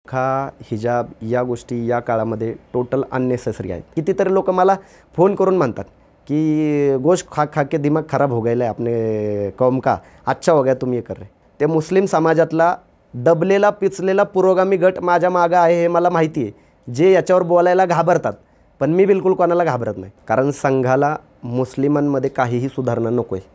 बुरखा, हिजाब या गोष्टी या काळामध्ये टोटल अननेसेसरी आहेत. कितीतरी लोक मला फोन करून म्हणतात की गोश्त खा खा के दिमाग खराब हो गया है अपने कौम का, अच्छा हो गया तुम ये कर रहे. ते मुस्लिम समाजातला दबलेला पिचलेला पुरोगामी गट माझ्या मागं आहे हे मला माहिती आहे, जे याच्यावर बोलायला घाबरतात. पण मी बिलकुल कोणाला घाबरत नाही, कारण संघाला मुस्लिमांमध्ये काहीही सुधारणा नको आहे.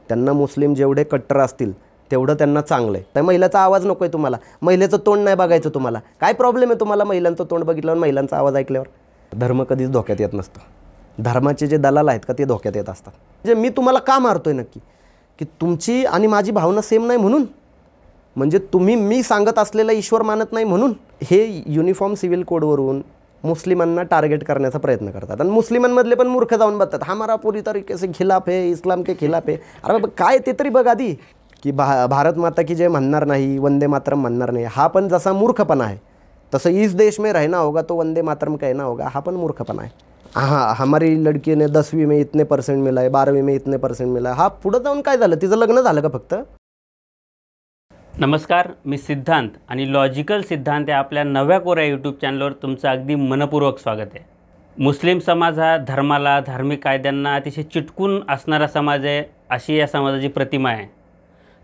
त्यांना मुस्लिम जेवढे कट्टर असतील तेवढं त्यांना चांगलं आहे. तर महिलाचा आवाज नको आहे तुम्हाला, महिलेचं तोंड नाही बघायचं तुम्हाला. काय प्रॉब्लेम आहे तुम्हाला महिलांचं तोंड बघितल्यावर, महिलांचा आवाज ऐकल्यावर? धर्म कधीच धोक्यात येत नसतं. धर्माचे जे दलाल आहेत का ते धोक्यात येत असतात. म्हणजे मी तुम्हाला का मारतोय नक्की, की तुमची आणि माझी भावना सेम नाही म्हणून, म्हणजे तुम्ही मी सांगत असलेला ईश्वर मानत नाही म्हणून. हे युनिफॉर्म सिव्हिल कोडवरून मुस्लिमांना टार्गेट करण्याचा प्रयत्न करतात. आणि मुस्लिमांमधले पण मूर्ख जाऊन बघतात, हमारा पूरी तरीके से खिलाफ है, इस्लाम के खिलाफ है. अरे काय ते तरी बघ आधी, की भारत माता की जय म्हणणार नाही, वंदे मातरम म्हणणार नाही. हा पण जसा मूर्खपणा आहे, तसं इस देश में रहना होगा तो वंदे मातरम कहना होगा, हा पण मूर्खपणा आहे. हाँ, हमारी लड़की ने 10वीं में इतने % मिला है, 12वीं में इतने % मिला है. हा पुढं जाऊन काय झालं, तिचं लग्न झालं का फक्त? नमस्कार, मी सिद्धांत आणि लॉजिकल सिद्धांत या आपल्या नव्या कोऱ्या यूट्यूब चॅनलवर तुमचं अगदी मनपूर्वक स्वागत आहे. मुस्लिम समाज हा धर्माला, धार्मिक कायद्यांना अतिशय चिटकून असणारा समाज आहे, अशी या समाजाची प्रतिमा आहे.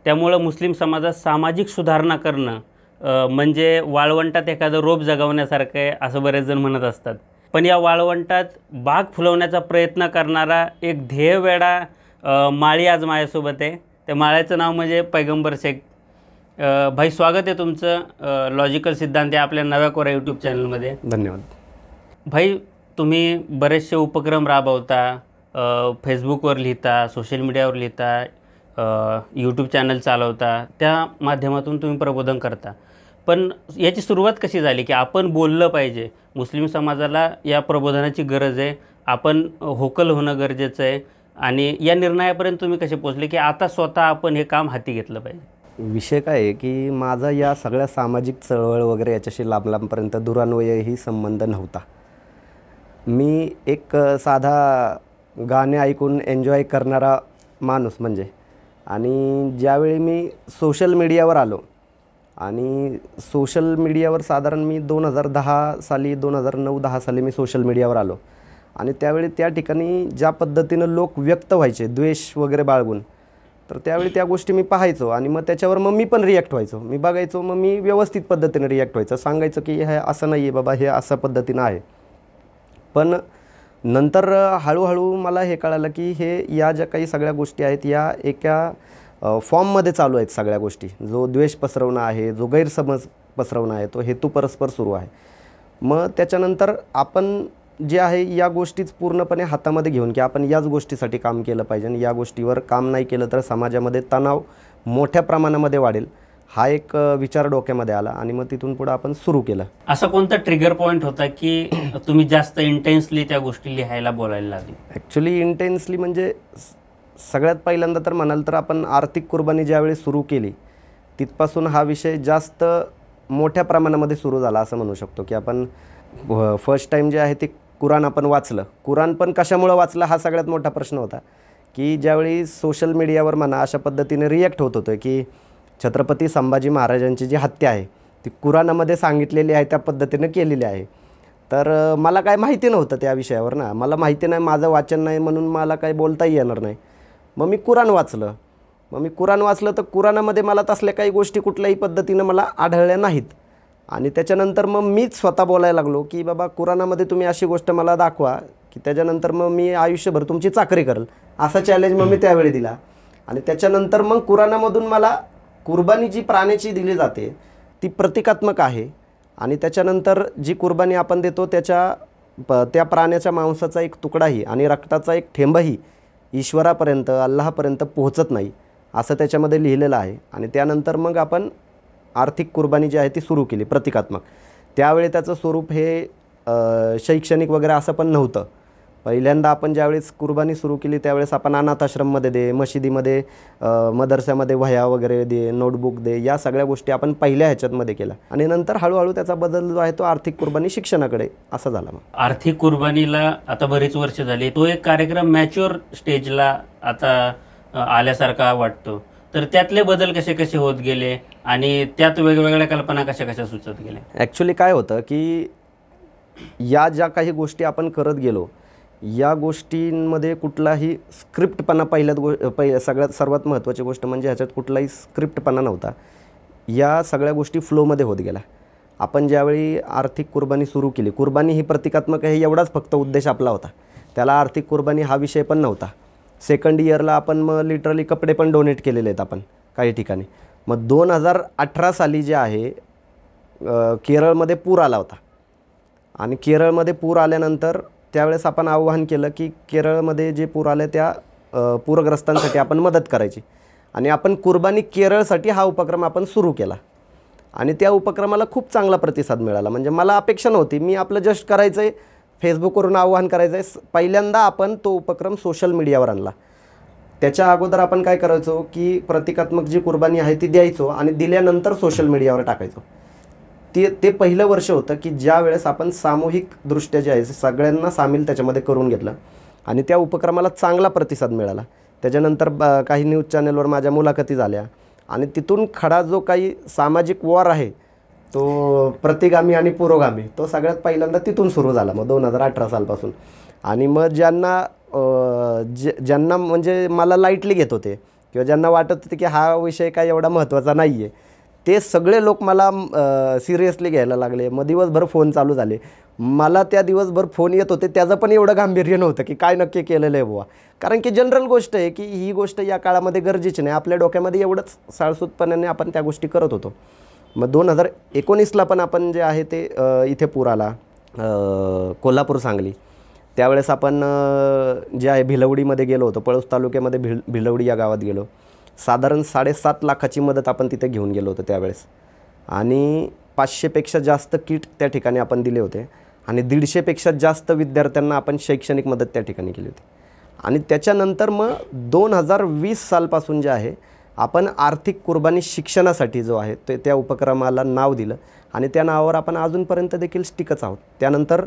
त्यामुळं मुस्लिम समाजात सामाजिक सुधारणा करणं म्हणजे वाळवंटात एखादं रोप जगवण्यासारखं आहे, असं बरेच जण म्हणत असतात. पण या वाळवंटात बाग फुलवण्याचा प्रयत्न करणारा एक ध्येयवेडा माळी आज माझ्यासोबत आहे. त्या माळ्याचं नाव म्हणजे पैगंबर शेख. भाई, स्वागत आहे तुमचं लॉजिकल सिद्धांत या आपल्या नव्या कोऱ्या यूट्यूब चॅनलमध्ये. धन्यवाद. भाई, तुम्ही बरेचसे उपक्रम राबवता, फेसबुकवर लिहिता, सोशल मीडियावर लिहिता, यूट्यूब चॅनल चालवता, त्या माध्यमातून तुम्ही प्रबोधन करता. पण याची सुरुवात कशी झाली की आपण बोललं पाहिजे, मुस्लिम समाजाला या प्रबोधनाची गरज आहे, आपण होकल होणं गरजेचं आहे, आणि या निर्णयापर्यंत तुम्ही कसे पोचले की आता स्वतः आपण हे काम हाती घेतलं पाहिजे? विषय काय आहे की माझा या सगळ्या सामाजिक चळवळ वगैरे याच्याशी लांबपर्यंत दुरान्वयही संबंध नव्हता. मी एक साधा गाणे ऐकून एन्जॉय करणारा माणूस म्हणजे. आणि ज्यावेळी मी सोशल मीडियावर आलो, आणि सोशल मीडियावर साधारण मी 2010 साली 2009-10 साली मी सोशल मीडियावर आलो. आणि त्यावेळी त्या ठिकाणी ज्या पद्धतीनं लोक व्यक्त व्हायचे द्वेष वगैरे बाळगून, तर त्यावेळी त्या गोष्टी मी पाहायचो. आणि मग त्याच्यावर मग मी पण रिॲक्ट व्हायचो, मी बघायचो, मग मी व्यवस्थित पद्धतीने रिॲक्ट व्हायचं, सांगायचं की हे असं नाही आहे बाबा, हे असं पद्धतीनं आहे. पण नंतर हळूहळू मला हे कळालं की हे या ज्या काही सगळ्या गोष्टी आहेत या एका फॉर्ममध्ये चालू आहेत सगळ्या गोष्टी. जो द्वेष पसरवणं आहे, जो गैरसमज पसरवणं आहे, तो हेतू परस्पर सुरू आहे. मग त्याच्यानंतर आपण जे आहे या गोष्टीच पूर्णपणे हातामध्ये घेऊन की आपण याच गोष्टीसाठी काम केलं पाहिजे, आणि या गोष्टीवर काम नाही केलं तर समाजामध्ये तणाव मोठ्या प्रमाणामध्ये वाढेल, हा एक विचार डोक्यामध्ये आला. आणि मग तिथून पुढं आपण सुरू केलं. असा कोणता ट्रिगर पॉईंट होता की तुम्ही जास्त इंटेन्सली त्या गोष्टी लिहायला बोलायला लागली? ॲक्च्युली इंटेन्सली म्हणजे सगळ्यात पहिल्यांदा तर म्हणाल तर आपण आर्थिक कुर्बानी ज्यावेळी सुरू केली तिथपासून हा विषय जास्त मोठ्या प्रमाणामध्ये सुरू झाला असं म्हणू शकतो. की आपण फर्स्ट टाईम जे आहे ते कुराण आपण वाचलं. कुराण पण कशामुळं वाचलं हा सगळ्यात मोठा प्रश्न होता. की ज्यावेळी सोशल मीडियावर म्हणा अशा पद्धतीने रिॲक्ट होत होतं की छत्रपती संभाजी महाराजांची जी हत्या आहे ती कुराणामध्ये सांगितलेली आहे, त्या पद्धतीनं केलेली आहे. तर मला काय माहिती नव्हतं त्या विषयावर ना, मला माहिती नाही, माझं वाचन नाही, म्हणून मला काही बोलताही येणार नाही. मग मी कुराण वाचलं. तर कुराणामध्ये मला तसल्या काही गोष्टी कुठल्याही पद्धतीनं मला आढळल्या नाहीत. आणि त्याच्यानंतर मग मीच स्वतः बोलायला लागलो की बाबा कुराणामध्ये तुम्ही अशी गोष्ट मला दाखवा की त्याच्यानंतर मग मी आयुष्यभर तुमची चाकरी करेल, असा चॅलेंज मग मी त्यावेळी दिला. आणि त्याच्यानंतर मग कुराणामधून मला कुर्बानी जी प्राण्याची दिली जाते ती प्रतिकात्मक आहे. आणि त्याच्यानंतर जी कुर्बानी आपण देतो त्या प्राण्याच्या मांसाचा एक तुकडाही आणि रक्ताचा एक थेंबही ईश्वरापर्यंत, अल्लाहपर्यंत पोहोचत नाही, असं त्याच्यामध्ये लिहिलेलं आहे. आणि त्यानंतर मग आपण आर्थिक कुर्बानी जी आहे ती सुरू केली प्रतिकात्मक. त्यावेळी त्याचं स्वरूप हे शैक्षणिक वगैरे असं पण नव्हतं. पहिल्यांदा आपण ज्यावेळेस कुर्बानी सुरू केली त्यावेळेस आपण अनाथाश्रममध्ये दे, मशिदीमध्ये, मदरस्यामध्ये वह्या वगैरे दे, नोटबुक दे, या सगळ्या गोष्टी आपण पहिल्या ह्याच्यातमध्ये केल्या. आणि नंतर हळूहळू त्याचा बदल जो आहे तो आर्थिक कुर्बानी शिक्षणाकडे असा झाला. मग आर्थिक कुर्बानीला आता बरीच वर्ष झाली, तो एक कार्यक्रम मॅच्युअर स्टेजला आता आल्यासारखा वाटतो. तर त्यातले बदल कसे कसे होत गेले आणि त्यात वेगवेगळ्या कल्पना कशा कशा सुचत गेल्या? ॲक्च्युली काय होतं की या ज्या काही गोष्टी आपण करत गेलो, या गोष्टींमध्ये कुठलाही स्क्रिप्टपणा सगळ्यात सर्वात महत्त्वाची गोष्ट म्हणजे ह्याच्यात कुठलाही स्क्रिप्टपणा नव्हता. या सगळ्या गोष्टी फ्लोमध्ये होत गेल्या. आपण ज्यावेळी आर्थिक कुर्बानी सुरू केली, कुर्बानी ही प्रतिकात्मक आहे एवढाच फक्त उद्देश आपला होता. त्याला आर्थिक कुर्बानी हा विषय पण नव्हता. सेकंड इयरला आपण मग लिटरली कपडे पण डोनेट केलेले आहेत आपण काही ठिकाणी. मग 2018 साली जे आहे केरळमध्ये पूर आला होता आणि केरळमध्ये पूर आल्यानंतर त्यावेळेस आपण आवाहन केलं की केरळमध्ये जे पूर आले त्या पूरग्रस्तांसाठी आपण मदत करायची आणि आपण कुर्बानी केरळसाठी हा उपक्रम आपण सुरू केला आणि त्या उपक्रमाला खूप चांगला प्रतिसाद मिळाला. म्हणजे मला अपेक्षा नव्हती, मी आपलं जस्ट करायचं आहे, फेसबुकवरून आवाहन करायचं आहे. पहिल्यांदा आपण तो उपक्रम सोशल मीडियावर आणला. त्याच्या अगोदर आपण काय करायचो की प्रतिकात्मक जी कुर्बानी आहे ती द्यायचो आणि दिल्यानंतर सोशल मीडियावर टाकायचो. ते पहिलं वर्ष होतं की ज्या वेळेस आपण सामूहिकदृष्ट्या जे आहे सगळ्यांना सामील त्याच्यामध्ये करून घेतलं आणि त्या उपक्रमाला चांगला प्रतिसाद मिळाला. त्याच्यानंतर काही न्यूज चॅनलवर माझ्या मुलाखती झाल्या आणि तिथून खडा जो काही सामाजिक वॉर आहे तो प्रतिगामी आणि पुरोगामी तो सगळ्यात पहिल्यांदा तिथून सुरू झाला मग 2018 सालपासून. आणि मग ज्यांना म्हणजे मला लाईटली घेत होते किंवा ज्यांना वाटत होते की हा विषय काय एवढा महत्त्वाचा नाही आहे, ते सगळे लोक मला सिरियसली घ्यायला लागले. मग दिवसभर फोन चालू झाले. मला त्या दिवसभर फोन येत होते, त्याचं पण एवढं गांभीर्य नव्हतं की काय नक्की केलेलं आहे बुवा. कारण की जनरल गोष्ट आहे की ही गोष्ट या काळामध्ये गरजेची नाही. आपल्या डोक्यामध्ये एवढंच साळसूतपणाने आपण त्या गोष्टी करत होतो. मग 2019ला पण आपण जे आहे ते इथे पूर आला कोल्हापूर सांगली, त्यावेळेस आपण जे आहे भिलवडीमध्ये गेलो होतो. पळूस तालुक्यामध्ये भिलवडी या गावात गेलो. साधारण 7.5 लाखाची मदत आपण तिथे घेऊन गेलो होतो त्यावेळेस आणि 500पेक्षा जास्त किट त्या ठिकाणी आपण दिले होते आणि 150पेक्षा जास्त विद्यार्थ्यांना आपण शैक्षणिक मदत त्या ठिकाणी केली होती. आणि त्याच्यानंतर मग 2020 सालपासून जे आहे आपण आर्थिक कुर्बानी शिक्षणासाठी जो आहे ते त्या उपक्रमाला नाव दिलं आणि त्या नावावर आपण अजूनपर्यंत देखील स्टिकच आहोत. त्यानंतर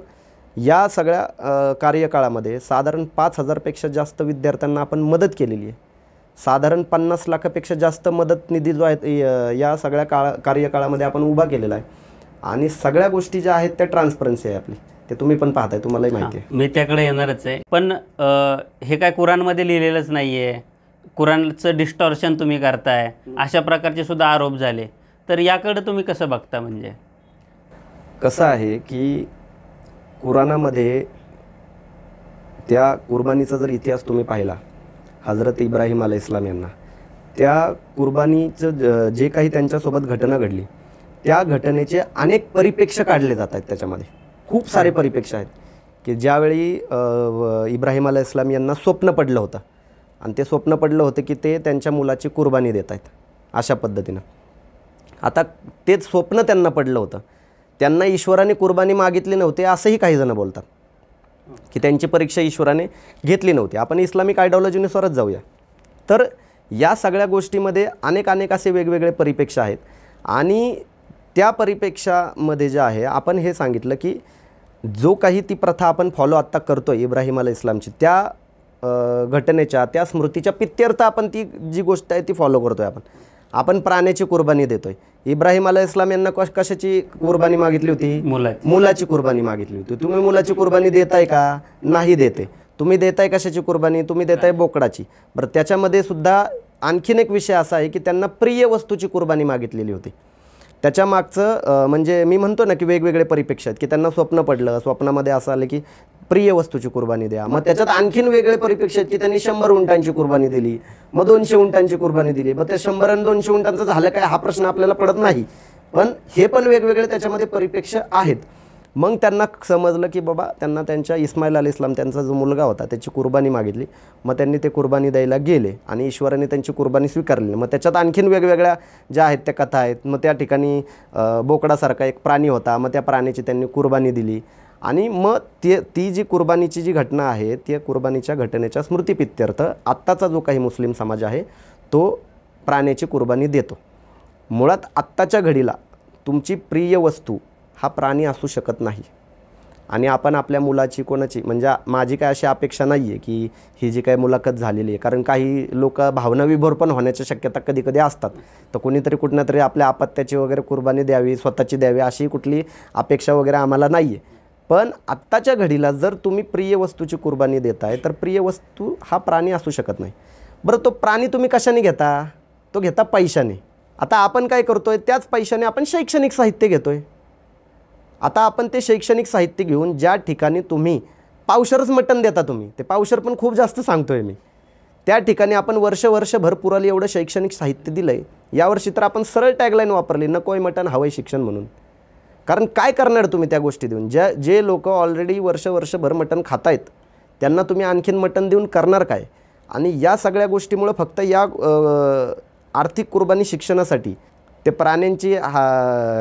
या सगळ्या कार्यकाळामध्ये साधारण 5,000पेक्षा जास्त विद्यार्थ्यांना आपण मदत केलेली आहे. साधारण 50 लाखापेक्षा जास्त मदत निधी जो आहे या सगळ्या कार्यकाळामध्ये आपण उभा केलेला आहे. आणि सगळ्या गोष्टी ज्या आहेत त्या ट्रान्सपरन्सी आहे आपली, ते तुम्ही पण पाहताय, तुम्हालाही माहिती आहे. मी त्याकडे येणारच आहे. पण हे काय कुराणमध्ये लिहिलेलंच नाही आहे, कुराणचं डिस्टॉर्शन तुम्ही करताय, अशा प्रकारचे सुद्धा आरोप झाले. तर याकडे तुम्ही कसं बघता? म्हणजे कसं आहे की कुराणामध्ये त्या कुर्बानीचा जर इतिहास तुम्ही पाहिला, हजरत इब्राहिम अलैहिस्सलाम यांना त्या कुर्बानीचं जे काही त्यांच्यासोबत घटना घडली त्या घटनेचे अनेक परिप्रेक्ष्य काढले जात आहेत. त्याच्यामध्ये खूप सारे परिप्रेक्ष्य आहेत की ज्यावेळी इब्राहिम अलैहिस्सलाम यांना स्वप्न पडलं होतं आणि ते स्वप्न पडलं होतं की ते त्यांच्या मुलाची कुर्बानी देत आहेत अशा पद्धतीनं. आता तेच स्वप्न त्यांना पडलं होतं, त्यांना ईश्वराने कुर्बानी मागितली नव्हती असंही काही जण बोलतात की त्यांची परीक्षा ईश्वराने घेतली नव्हती. आपण इस्लामिक आयडिओलॉजीनुसारच जाऊया. तर या सगळ्या गोष्टीमध्ये अनेक असे वेगवेगळे परिप्रेक्ष्य आहेत आणि त्या परिप्रेक्ष्यामध्ये जे आहे आपण हे सांगितलं की जो काही ती प्रथा आपण फॉलो आत्ता करतो आहे इब्राहिम अलैहिस्सलामची, त्या घटनेच्या त्या स्मृतीच्या पित्यर्थ आपण ती जी गोष्ट आहे ती फॉलो करतो आहे. आपण प्राण्याची कुर्बानी देतो आहे. इब्राहिम अलैहिस्सलाम यांना कशाची कुर्बानी मागितली होती? मुलाची कुर्बानी मागितली होती. तुम्ही मुलाची कुर्बानी देताय का? नाही देते. तुम्ही देताय कशाची कुर्बानी? तुम्ही देताय बोकडाची. बरं, त्याच्यामध्ये सुद्धा आणखीन एक विषय असा आहे की त्यांना प्रिय वस्तूची कुर्बानी मागितलेली होती. त्याच्या मागचं म्हणजे मी म्हणतो ना की वेगवेगळे परिप्रेक्ष्य आहेत की त्यांना स्वप्न पडलं, स्वप्नामध्ये असं आलं की प्रिय वस्तूची कुर्बानी द्या. मग त्याच्यात आणखीन वेगळे परिप्रेक्ष्य आहेत की त्यांनी 100 उंटांची कुर्बानी दिली, मग 200 उंटांची कुर्बानी दिली. मग त्या 100 आणि 200 उंटांचं झालं काय हा प्रश्न आपल्याला पडत नाही. पण हे पण वेगवेगळे त्याच्यामध्ये परिप्रेक्ष्य आहेत. मग त्यांना समजलं की बाबा त्यांना त्यांच्या इस्माईल अलैहिस्सलाम त्यांचा जो मुलगा होता त्याची कुर्बानी मागितली. मग त्यांनी ते कुर्बानी द्यायला गेले आणि ईश्वराने त्यांची कुर्बानी स्वीकारली. मग त्याच्यात आणखीन वेगवेगळ्या ज्या आहेत त्या कथा आहेत. मग त्या ठिकाणी बोकडासारखा एक प्राणी होता, मग त्या प्राण्याची त्यांनी कुर्बानी दिली आणि मग ती जी कुर्बानीची जी घटना आहे त्या कुर्बानीच्या घटनेच्या स्मृतिपित्यर्थ आत्ताचा जो काही मुस्लिम समाज आहे तो प्राण्याची कुर्बानी देतो. मुळात आत्ताच्या घडीला तुमची प्रिय वस्तू हा प्राणी असू शकत नाही. आणि आपण आपल्या मुलाची कोणाची म्हणजे माझी काय अशी अपेक्षा नाही आहे की ही जी काही मुलाखत झालेली आहे, कारण काही लोक भावनाविभोर पण होण्याच्या शक्यता कधी कधी असतात. तर कोणीतरी कुठनं तरी आपल्या आपत्याची वगैरे कुर्बानी द्यावी, स्वतःची द्यावी अशी कुठली अपेक्षा वगैरे आम्हाला नाही आहे. पण आत्ताच्या घडीला जर तुम्ही प्रिय वस्तूची कुर्बानी देताय तर प्रिय वस्तू हा प्राणी असू शकत नाही. बरं, तो प्राणी तुम्ही कशाने घेता? तो घेता पैशाने. आता आपण काय करतोय? त्याच पैशाने आपण शैक्षणिक साहित्य घेतोय. आता आपण ते शैक्षणिक साहित्य घेऊन ज्या ठिकाणी तुम्ही पावशरच मटण देता, तुम्ही ते पावशर पण खूप जास्त सांगतोय मी, त्या ठिकाणी आपण वर्षभर पुराली एवढं शैक्षणिक साहित्य दिलं आहे. यावर्षी तर आपण सरळ टॅगलाईन वापरली, नकोय मटण हवंय शिक्षण म्हणून. कारण काय करणार तुम्ही त्या गोष्टी देऊन? जे लोक ऑलरेडी वर्षभर मटण खात आहेत त्यांना तुम्ही आणखीन मटण देऊन करणार काय? आणि या सगळ्या गोष्टीमुळं फक्त या आर्थिक कुर्बानी शिक्षणासाठी ते प्राण्यांची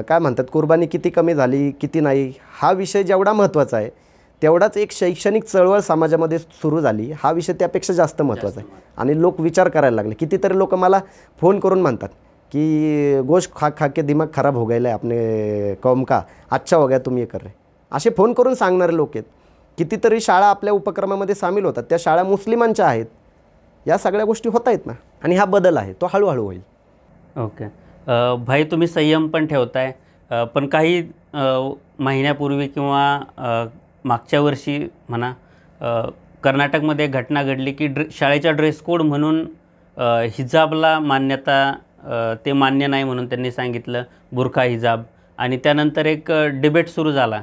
काय म्हणतात कुर्बानी किती कमी झाली किती नाही हा विषय जेवढा महत्त्वाचा आहे तेवढाच एक शैक्षणिक चळवळ समाजामध्ये सुरू झाली हा विषय त्यापेक्षा जास्त महत्त्वाचा आहे. आणि लोक विचार करायला लागले. कितीतरी लोक मला फोन करून म्हणतात कि गोश्त खा खा के दिमाग खराब हो गया है अपने कौम का, अच्छा हो गया तुम ये कर रहे. असे फोन करून सांगणारे लोक आहेत. कितीतरी शाळा आपल्या उपक्रमामध्ये सामील होतात, त्या शाळा मुस्लिमांच्या आहेत. या सगळ्या गोष्टी होत आहेत ना, आणि हा बदल आहे तो हळूहळू होईल. ओके. भाई तुम्ही संयम पण ठेवताय, पण काही महिन्यापूर्वी किंवा मागच्या वर्षी म्हणा कर्नाटकमध्ये घटना घडली की शाळेच्या ड्रेस कोड म्हणून हिजाबला मान्यता ते मान्य नाही म्हणून त्यांनी सांगितलं, बुरखा हिजाब. आणि त्यानंतर एक डिबेट सुरू झाला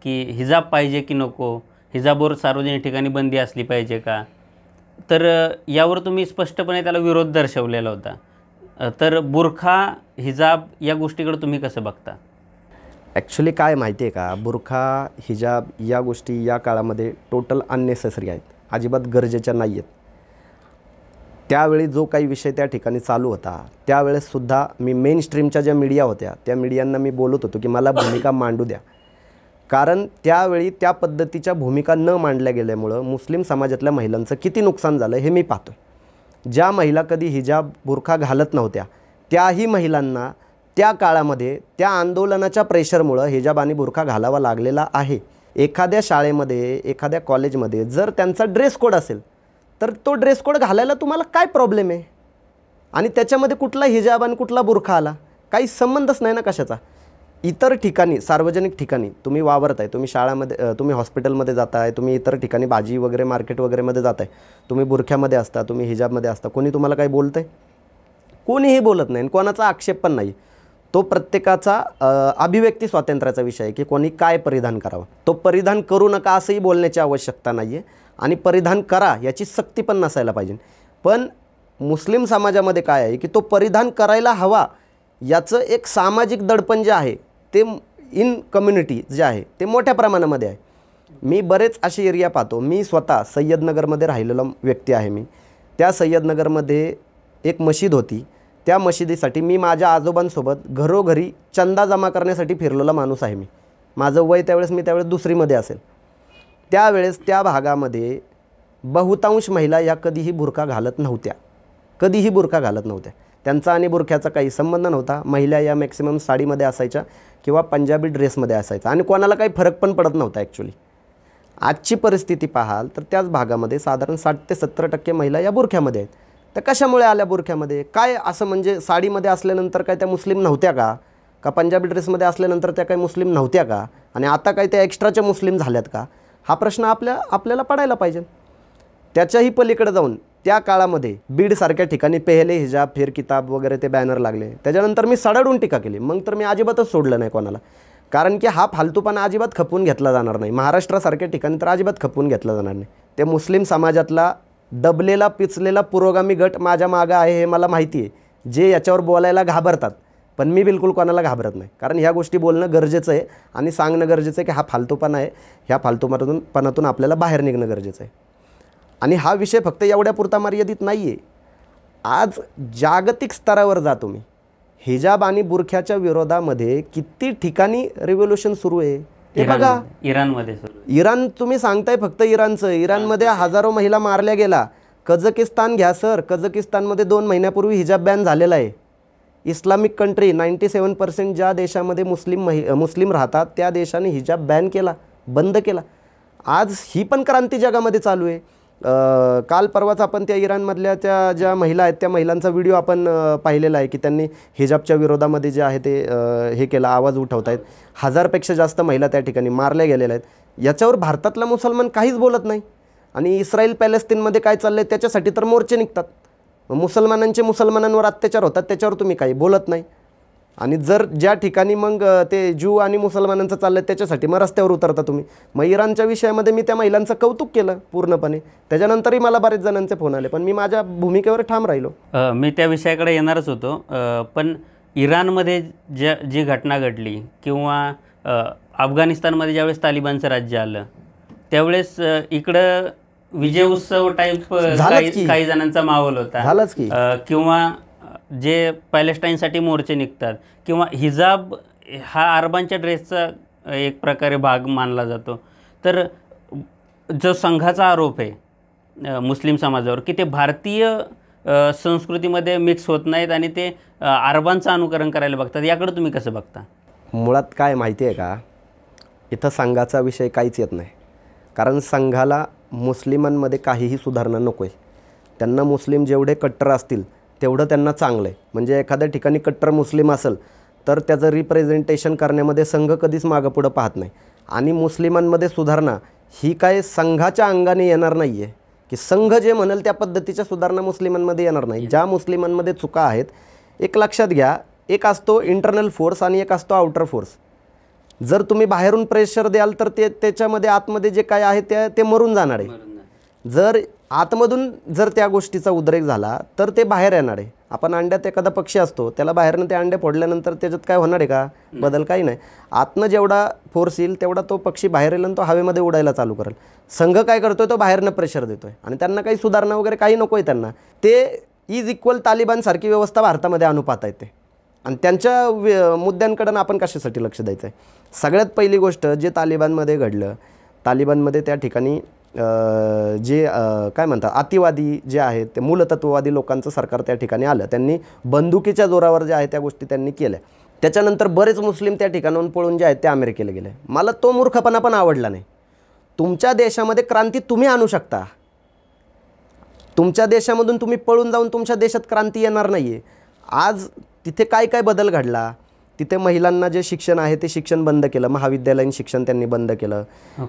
की हिजाब पाहिजे की नको, हिजाबवर सार्वजनिक ठिकाणी बंदी असली पाहिजे का. तर यावर तुम्ही स्पष्टपणे त्याला विरोध दर्शवलेला होता. तर बुरखा हिजाब या गोष्टीकडे तुम्ही कसं बघता? ॲक्च्युली काय माहिती आहे का, बुरखा हिजाब या गोष्टी या काळामध्ये टोटल अननेसेसरी आहेत, अजिबात गरजेच्या नाही आहेत. त्यावेळी जो काही विषय त्या ठिकाणी चालू होता त्यावेळेससुद्धा मी मेन स्ट्रीमच्या ज्या मीडिया होत्या त्या मीडियांना मी बोलत होतो की मला भूमिका मांडू द्या. कारण त्यावेळी त्या पद्धतीच्या भूमिका न मांडल्या गेल्यामुळं मुस्लिम समाजातल्या महिलांचं किती नुकसान झालं हे मी पाहतो. ज्या महिला कधी हिजाब बुरखा घालत नव्हत्या त्याही महिलांना त्या काळामध्ये त्या आंदोलनाच्या प्रेशरमुळं हिजाब आणि बुरखा घालावा लागलेला आहे. एखाद्या शाळेमध्ये एखाद्या कॉलेजमध्ये जर त्यांचा ड्रेस कोड असेल तर तो ड्रेस कोड घालायला तुम्हाला काय प्रॉब्लेम आहे? आणि त्याच्यामध्ये कुठला हिजाब आणि कुठला बुरखा आला? काही संबंधच नाही ना कशाचा. इतर ठिकाणी सार्वजनिक ठिकाणी तुम्ही वावरताय, तुम्ही शाळामध्ये, तुम्ही हॉस्पिटलमध्ये जाताय, तुम्ही इतर ठिकाणी भाजी वगैरे मार्केट वगैरेमध्ये जाताय, तुम्ही बुरख्यामध्ये असता, तुम्ही हिजाबमध्ये असता, कोणी तुम्हाला काही बोलतं आहे? कोणीही बोलत नाही, कोणाचा आक्षेप पण नाही. तो प्रत्येकाचा अभिव्यक्ती स्वातंत्र्याचा विषय आहे की कोणी काय परिधान करावं. तो परिधान करू नका असंही बोलण्याची आवश्यकता नाही आहे, आणि परिधान करा याची सक्ती पण नसायला पाहिजे. पण मुस्लिम समाजामध्ये काय आहे की तो परिधान करायला हवा याचं एक सामाजिक दडपण जे आहे ते इन कम्युनिटी जे आहे ते मोठ्या प्रमाणामध्ये आहे. मी बरेच असे एरिया पाहतो. मी स्वतः सय्यदनगरमध्ये राहिलेला व्यक्ती आहे. मी त्या सय्यदनगरमध्ये एक मशीद होती. त्या मशिदीसाठी मी माझ्या आजोबांसोबत घरोघरी चंदा जमा करण्यासाठी फिरलेला माणूस आहे. माझं वय त्यावेळेस मी दुसरीमध्ये असेल. त्यावेळेस त्या भागामध्ये बहुतांश महिला या कधीही बुरखा घालत नव्हत्या, कधीही बुरखा घालत नव्हत्या. त्यांचा आणि बुरख्याचा काही संबंध नव्हता. महिला या मॅक्सिमम साडीमध्ये असायच्या किंवा पंजाबी ड्रेसमध्ये असायचा, आणि कोणाला काही फरक पण पडत नव्हता ॲक्च्युली. आजची परिस्थिती पाहाल तर त्याच भागामध्ये साधारण 60 ते 70% महिला या बुरख्यामध्ये आहेत. तर कशामुळे आल्या बुरख्यामध्ये? काय असं म्हणजे साडीमध्ये असल्यानंतर काय त्या मुस्लिम नव्हत्या का? का पंजाबी ड्रेसमध्ये असल्यानंतर त्या काही मुस्लिम नव्हत्या का? आणि आता काय त्या एक्स्ट्राच्या मुस्लिम झाल्यात का? हा प्रश्न आपल्याला पडायला पाहिजे. त्याच्याही पलीकडे जाऊन त्या काळामध्ये बीडसारख्या ठिकाणी पेहले हिजाब फिर किताब वगैरे ते बॅनर लागले. त्याच्यानंतर मी सडाडून टीका केली. मग तर मी अजिबातच सोडलं नाही कोणाला, कारण की हा फालतूपणा अजिबात खपवून घेतला जाणार नाही. महाराष्ट्रासारख्या ठिकाणी तर अजिबात खपवून घेतला जाणार नाही. ते मुस्लिम समाजातला दबलेला पिचलेला पुरोगामी गट माझ्या मागं आहे हे मला माहिती आहे, जे याच्यावर बोलायला घाबरतात. पण मी बिलकुल कोणाला घाबरत नाही, कारण ह्या गोष्टी बोलणं गरजेचं आहे आणि सांगणं गरजेचं आहे की हा फालतूपणा आहे. ह्या फालतूपणातून आपल्याला बाहेर निघणं गरजेचं आहे. आणि हा विषय फक्त एवढ्यापुरता मर्यादित नाही आहे. आज जागतिक स्तरावर जा तुम्ही, हिजाब आणि बुरख्याच्या विरोधामध्ये किती ठिकाणी रिव्होल्यूशन सुरू आहे हे बघा. इराणमध्ये इराण तुम्ही सांगताय फक्त इराणचं. इराणमध्ये हजारो महिला मारल्या गेला. कझाकिस्तान घ्या सर, कझाकिस्तानमध्ये 2 महिन्यापूर्वी हिजाब बॅन झालेला आहे. इस्लामिक कंट्री 97% ज्या देशामध्ये मुस्लिम राहतात त्या देशाने हिजाब बॅन केला बंद केला. आज ही पण क्रांती जगामध्ये चालू आहे. काल परवाच आपण त्या इराणमधल्या त्या ज्या महिला आहेत त्या महिलांचा व्हिडिओ आपण पाहिलेला आहे की त्यांनी हिजाबच्या विरोधामध्ये जे आहे ते हे केलं, आवाज उठवत आहेत. 1000पेक्षा जास्त महिला त्या ठिकाणी मारल्या गेलेल्या आहेत. याच्यावर भारतातला मुसलमान काहीच बोलत नाही. आणि इस्रायल पॅलेस्तीनमध्ये काय चाललं आहे त्याच्यासाठी तर मोर्चे निघतात. मुसलमानांवर अत्याचार होतात त्याच्यावर तुम्ही काही बोलत नाही. आणि जर ज्या ठिकाणी मग ते ज्यू आणि मुसलमानांचं चाललं आहे त्याच्यासाठी मग रस्त्यावर उतरता तुम्ही. मग इराणच्या विषयामध्ये मी त्या महिलांचं कौतुक केलं पूर्णपणे. त्याच्यानंतरही मला बरेच जणांचे फोन आले, पण मी माझ्या भूमिकेवर ठाम राहिलो. मी त्या विषयाकडे येणारच होतो. पण इराणमध्ये जी घटना घडली किंवा अफगाणिस्तानमध्ये ज्यावेळेस तालिबानचं राज्य आलं त्यावेळेस इकडं विजय उत्सव टाईप काही जणांचा माहोल होता. झालंच की. किंवा जे पॅलेस्टाईनसाठी मोर्चे निघतात किंवा हिजाब हा अरबांच्या ड्रेसचा एक प्रकारे भाग मानला जातो. तर जो संघाचा आरोप आहे मुस्लिम समाजावर की ते भारतीय संस्कृतीमध्ये मिक्स होत नाहीत आणि ते अरबांचं अनुकरण करायला बघतात, याकडे तुम्ही कसं बघता? मुळात काय माहिती आहे का, इथं संघाचा विषय काहीच येत नाही. कारण संघाला मुस्लिमांमध्ये काहीही सुधारणा नको आहे. त्यांना मुस्लिम जेवढे कट्टर असतील तेवढं त्यांना चांगलं आहे. म्हणजे एखाद्या ठिकाणी कट्टर मुस्लिम असेल तर त्याचं रिप्रेझेंटेशन करण्यामध्ये संघ कधीच मागं पुढं पाहत नाही. आणि मुस्लिमांमध्ये सुधारणा ही काय संघाच्या अंगाने येणार नाही आहे की संघ जे म्हणेल त्या पद्धतीच्या सुधारणा मुस्लिमांमध्ये येणार नाही. ज्या मुस्लिमांमध्ये चुका आहेत, एक लक्षात घ्या, एक असतो इंटरनल फोर्स आणि एक असतो आउटर फोर्स. जर तुम्ही बाहेरून प्रेशर द्याल तर त्याच्यामध्ये आतमध्ये जे काय आहे ते मरून जाणार आहे. जर आतमधून जर त्या गोष्टीचा उद्रेक झाला तर ते बाहेर येणार आहे. आपण अंड्यात एखादा पक्षी असतो, त्याला बाहेरनं ते अंडे फोडल्यानंतर त्याच्यात काय होणार आहे का? बदल काही नाही. आतनं जेवढा फोर्स येईल तेवढा तो पक्षी बाहेर येईल आणि तो हवेमध्ये उडायला चालू करेल. संघ काय करतोय, तो बाहेरनं प्रेशर देतोय आणि त्यांना काही सुधारणा वगैरे काही नको आहे. त्यांना ते इज इक्वल तालिबानसारखी व्यवस्था भारतामध्ये आणू पाहता येते. आणि त्यांच्या मुद्द्यांकडं आपण कशासाठी लक्ष द्यायचं आहे? सगळ्यात पहिली गोष्ट जे तालिबानमध्ये घडलं, तालिबानमध्ये त्या ठिकाणी जे काय म्हणतात अतिवादी जे आहेत ते मूलतत्ववादी लोकांचं सरकार त्या ठिकाणी आलं. त्यांनी बंदुकीच्या जोरावर जे आहे त्या गोष्टी त्यांनी केल्या. त्याच्यानंतर बरेच मुस्लिम त्या ठिकाणाहून पळून जे आहेत ते अमेरिकेला गेले. मला तो मूर्खपणा पण आवडला नाही. तुमच्या देशामध्ये क्रांती तुम्ही आणू शकता. तुमच्या देशामधून तुम्ही पळून जाऊन तुमच्या देशात क्रांती येणार नाही आहे. आज तिथे काय काय बदल घडला, तिथे महिलांना जे शिक्षण आहे ते शिक्षण बंद केलं. महाविद्यालयीन शिक्षण त्यांनी बंद केलं.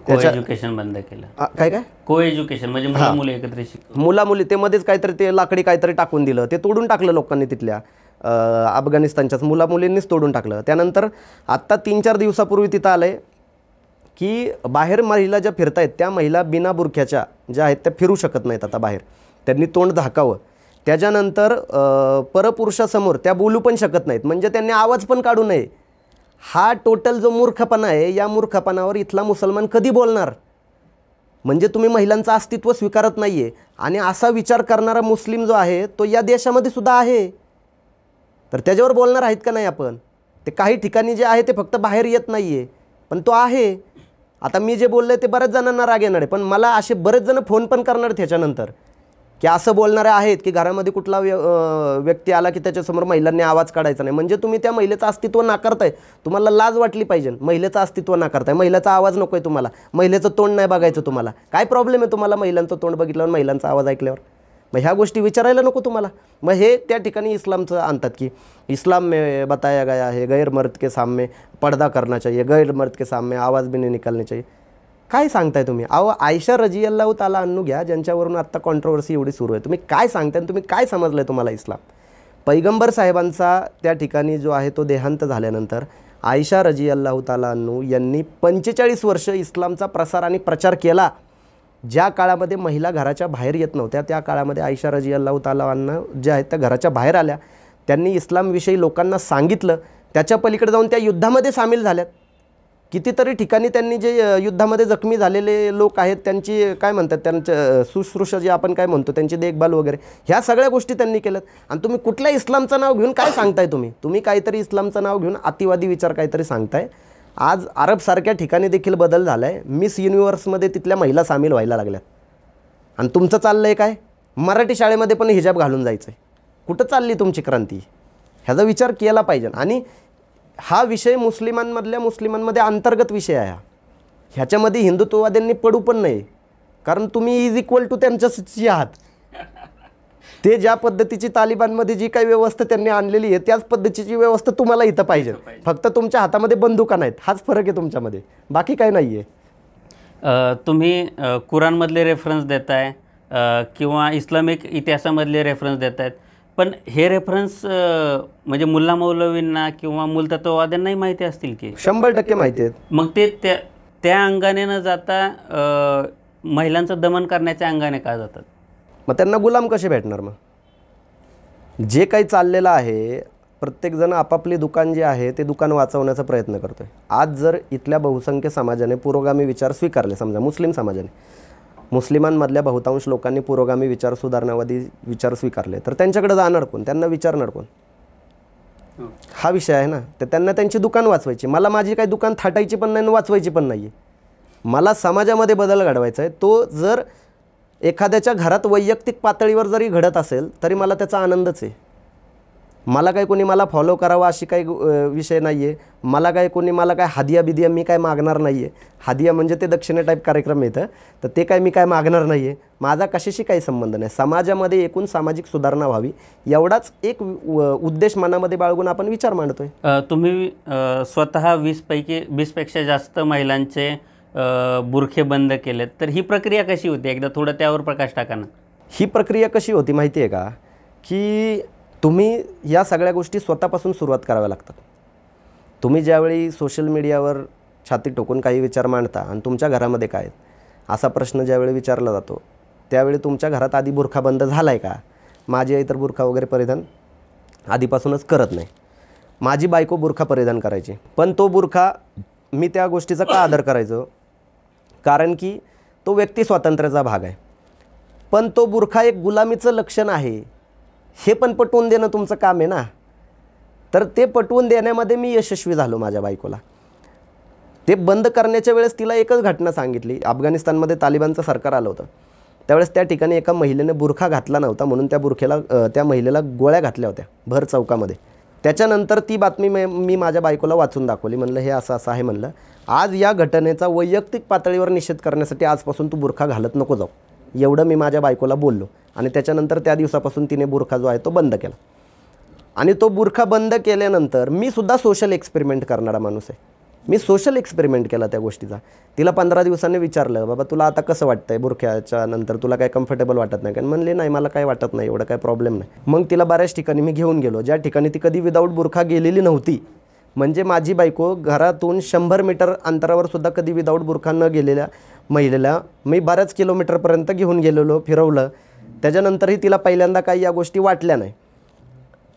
एज्युकेशन बंद केलं. काय काय को एज्युकेशन म्हणजे मुलं एकत्र शिकतात. मुली ते मध्येच काहीतरी ते लाकडी काहीतरी टाकून दिलं, ते तोडून टाकलं लोकांनी. तिथल्या अफगाणिस्तानच्याच मुलींनीच तोडून टाकलं. त्यानंतर आत्ता 3-4 दिवसापूर्वी तिथं आलं आहे की बाहेर महिला ज्या फिरत आहेत त्या महिला बिना बुरख्याच्या ज्या आहेत त्या फिरू शकत नाहीत आता बाहेर. त्यांनी तोंड झाकावं. त्याच्यानंतर परपुरुषासमोर त्या बोलू पण शकत नाहीत, म्हणजे त्यांनी आवाज पण काढू नये. हा टोटल जो मूर्खपणा आहे, या मूर्खपणावर इथला मुसलमान कधी बोलणार? म्हणजे तुम्ही महिलांचं अस्तित्व स्वीकारत नाही आहे. आणि असा विचार करणारा मुस्लिम जो आहे तो या देशामध्ये सुद्धा आहे. तर त्याच्यावर बोलणार आहेत का नाही आपण? ते काही ठिकाणी जे आहे ते फक्त बाहेर येत नाही आहे, पण तो आहे. आता मी जे बोललो ते बऱ्याच जणांना राग येणार आहे, पण मला असे बरेच जण फोन पण करणार त्याच्यानंतर की असं बोलणारे आहेत की घरामध्ये कुठला व्यक्ती आला की त्याच्यासमोर महिलांनी आवाज काढायचा नाही. म्हणजे तुम्ही त्या महिलेचं अस्तित्व नाकारताय. तुम्हाला लाज वाटली पाहिजे. महिलेचं अस्तित्व नाकारताय, महिलेचा आवाज नको आहे तुम्हाला, महिलेचं तोंड नाही बघायचं तुम्हाला. काय प्रॉब्लेम आहे तुम्हाला महिलांचं तोंड बघितल्यावर, महिलांचा आवाज ऐकल्यावर? मग ह्या गोष्टी विचारायला नको तुम्हाला? मग हे त्या ठिकाणी इस्लामचं आणतात की इस्लाम में बताया गया है गैर मर्द के सामने पर्दा करना चाहिए, गैर मर्द के सामने आवाज भी नहीं निकालनी चाहिए. काय सांगताय तुम्ही? आयशा रजियल्लाहु ताला अन्हू घ्या, ज्यांच्यावरून आत्ता कॉन्ट्रोवर्सी एवढी सुरू आहे. तुम्ही काय सांगताय? तुम्ही काय समजलंय तुम्हाला इस्लाम? पैगंबर साहेबांचा त्या ठिकाणी जो आहे तो देहांत झाल्यानंतर आयशा रजियल्लाहु ताला अन्हू यांनी 45 वर्ष इस्लामचा प्रसार आणि प्रचार केला. ज्या काळामध्ये महिला घराच्या बाहेर येत नव्हत्या त्या काळामध्ये आयशा रजियल्लाहु ताला अन्हू ज्या आहेत त्या घराच्या बाहेर आल्या. त्यांनी इस्लामविषयी लोकांना सांगितलं. त्याच्या पलीकडे जाऊन त्या युद्धामध्ये सामील झाल्यात. कितीतरी ठिकाणी त्यांनी जे युद्धामध्ये जखमी झालेले लोक आहेत त्यांची काय म्हणतात, त्यांच्या शुश्रूषा जे आपण काय म्हणतो त्यांची देखभाल वगैरे, ह्या सगळ्या गोष्टी त्यांनी केल्यात. आणि तुम्ही कुठल्या इस्लामचं नाव घेऊन काय सांगताय? तुम्ही काहीतरी इस्लामचं नाव घेऊन अतिवादी विचार काहीतरी सांगताय. आज अरबसारख्या ठिकाणी देखील बदल झाला आहे. मिस युनिव्हर्समध्ये तिथल्या महिला सामील व्हायला लागल्यात. आणि तुमचं चाललं आहे काय? मराठी शाळेमध्ये पण हिजाब घालून जायचं आहे. कुठं चालली तुमची क्रांती? ह्याचा विचार केला पाहिजे. आणि हा विषय मुस्लिमांमध्ये अंतर्गत विषय आहे. ह्याच्यामध्ये हिंदुत्ववाद्यांनी पडू पण नाही, कारण तुम्ही इज इक्वल टू त्यांच्याशी आहात. ते ज्या पद्धतीची तालिबानमध्ये जी काही व्यवस्था त्यांनी आणलेली आहे त्याच पद्धतीची व्यवस्था तुम्हाला इथं पाहिजे. फक्त तुमच्या हातामध्ये बंदुका नाहीत, हाच फरक आहे तुमच्यामध्ये, बाकी काही नाही आहे. तुम्ही कुराणमधले रेफरन्स देताय किंवा इस्लामिक इतिहासामधले रेफरन्स देत आहेत, पण हे रेफरन्स म्हणजे मुल्ला मौलवींना किंवा मूलतत्ववाद्यांनाही माहिती असतील की? 100% माहिती आहेत. मग ते त्या अंगाने न जाता महिलांचं दमन करण्याच्या अंगाने का जातात? मग त्यांना गुलाम कसे भेटणार? मग जे काही चाललेलं आहे, प्रत्येकजण आपापली दुकान जे आहे ते दुकान वाचवण्याचा प्रयत्न करतोय. आज जर इथल्या बहुसंख्य समाजाने पुरोगामी विचार स्वीकारले, समजा मुस्लिम समाजाने, मुस्लिमांमधल्या बहुतांश लोकांनी पुरोगामी विचार, सुधारणावादी विचार स्वीकारले, तर त्यांच्याकडे जाणार कोण? त्यांना विचारणार कोण? हा विषय आहे ना. तर त्यांना त्यांची दुकान वाचवायची. मला माझी काही दुकान थाटायची पण नाही, वाचवायची पण नाही आहे. मला समाजामध्ये बदल घडवायचा आहे. तो जर एखाद्याच्या घरात वैयक्तिक पातळीवर जरी घडत असेल तरी मला त्याचा आनंदच आहे. मला काय कोणी मला फॉलो करावा अशी काही विषय नाही आहे. मला काय हादिया बिदिया मी काय मागणार नाही आहे. हादिया म्हणजे ते दक्षिणे टाईप कार्यक्रम येतं, तर ते काय मी काय मागणार नाही आहे. माझा कशाशी काही संबंध नाही. समाजामध्ये एकूण सामाजिक सुधारणा व्हावी एवढाच एक उद्देश मनामध्ये बाळगून आपण विचार मांडतोय. तुम्ही स्वतः 20पेक्षा जास्त महिलांचे बुरखे बंद केलेत, तर ही प्रक्रिया कशी होती? एकदा थोडं त्यावर प्रकाश टाका ना. ही प्रक्रिया कशी होती माहिती आहे का? की तुम्ही या सगळ्या गोष्टी स्वतःपासून सुरुवात कराव्या लागतात. तुम्ही ज्यावेळी सोशल मीडियावर छाती टोकून काही विचार मांडता आणि तुमच्या घरामध्ये काय असा प्रश्न ज्यावेळी विचारला जातो, त्यावेळी तुमच्या घरात आधी बुरखा बंद झाला आहे का? माझी आई तर बुरखा वगैरे परिधान आधीपासूनच करत नाही. माझी बायको बुरखा परिधान करायची, पण तो बुरखा मी त्या गोष्टीचा का आदर करायचो? कारण की तो व्यक्ती स्वातंत्र्याचा भाग आहे. पण तो बुरखा एक गुलामीचं लक्षण आहे हे पण पटवून देणं तुमचं काम आहे ना. तर ते पटवून देण्यामध्ये मी यशस्वी झालो माझ्या बायकोला. ते बंद करण्याच्या वेळेस तिला एकच घटना सांगितली. अफगाणिस्तानमध्ये तालिबानचं सरकार आलं होतं, त्यावेळेस त्या ठिकाणी एका महिलेने बुरखा घातला नव्हता म्हणून त्या महिलेला गोळ्या घातल्या होत्या भर चौकामध्ये. त्याच्यानंतर ती बातमी मी माझ्या बायकोला वाचून दाखवली. म्हणलं हे असं असं आहे. म्हणलं आज या घटनेचा वैयक्तिक पातळीवर निषेध करण्यासाठी आजपासून तू बुरखा घालत नको जाऊ, एवढं मी माझ्या बायकोला बोललो. आणि त्याच्यानंतर त्या दिवसापासून तिने बुरखा जो आहे तो बंद केला. आणि तो बुरखा बंद केल्यानंतर मी सुद्धा सोशल एक्सपेरिमेंट करणारा माणूस आहे. मी सोशल एक्सपेरिमेंट केला त्या गोष्टीचा. तिला 15 दिवसांनी विचारलं, बाबा तुला आता कसं वाटतंय बुरख्याच्या नंतर, तुला काय कम्फर्टेबल वाटत नाही का? म्हणले नाही, मला काय वाटत नाही, एवढं काय प्रॉब्लेम नाही. मग तिला बऱ्याच ठिकाणी मी घेऊन गेलो ज्या ठिकाणी ती कधी विदाऊट बुरखा गेलेली नव्हती. म्हणजे माझी बायको घरातून 100 मीटर अंतरावर सुद्धा कधी विदाऊट बुरखा न गेलेल्या महिलेला मी बऱ्याच किलोमीटरपर्यंत घेऊन गेलेलो, फिरवलं. त्याच्यानंतरही तिला पहिल्यांदा काही या गोष्टी वाटल्या नाही.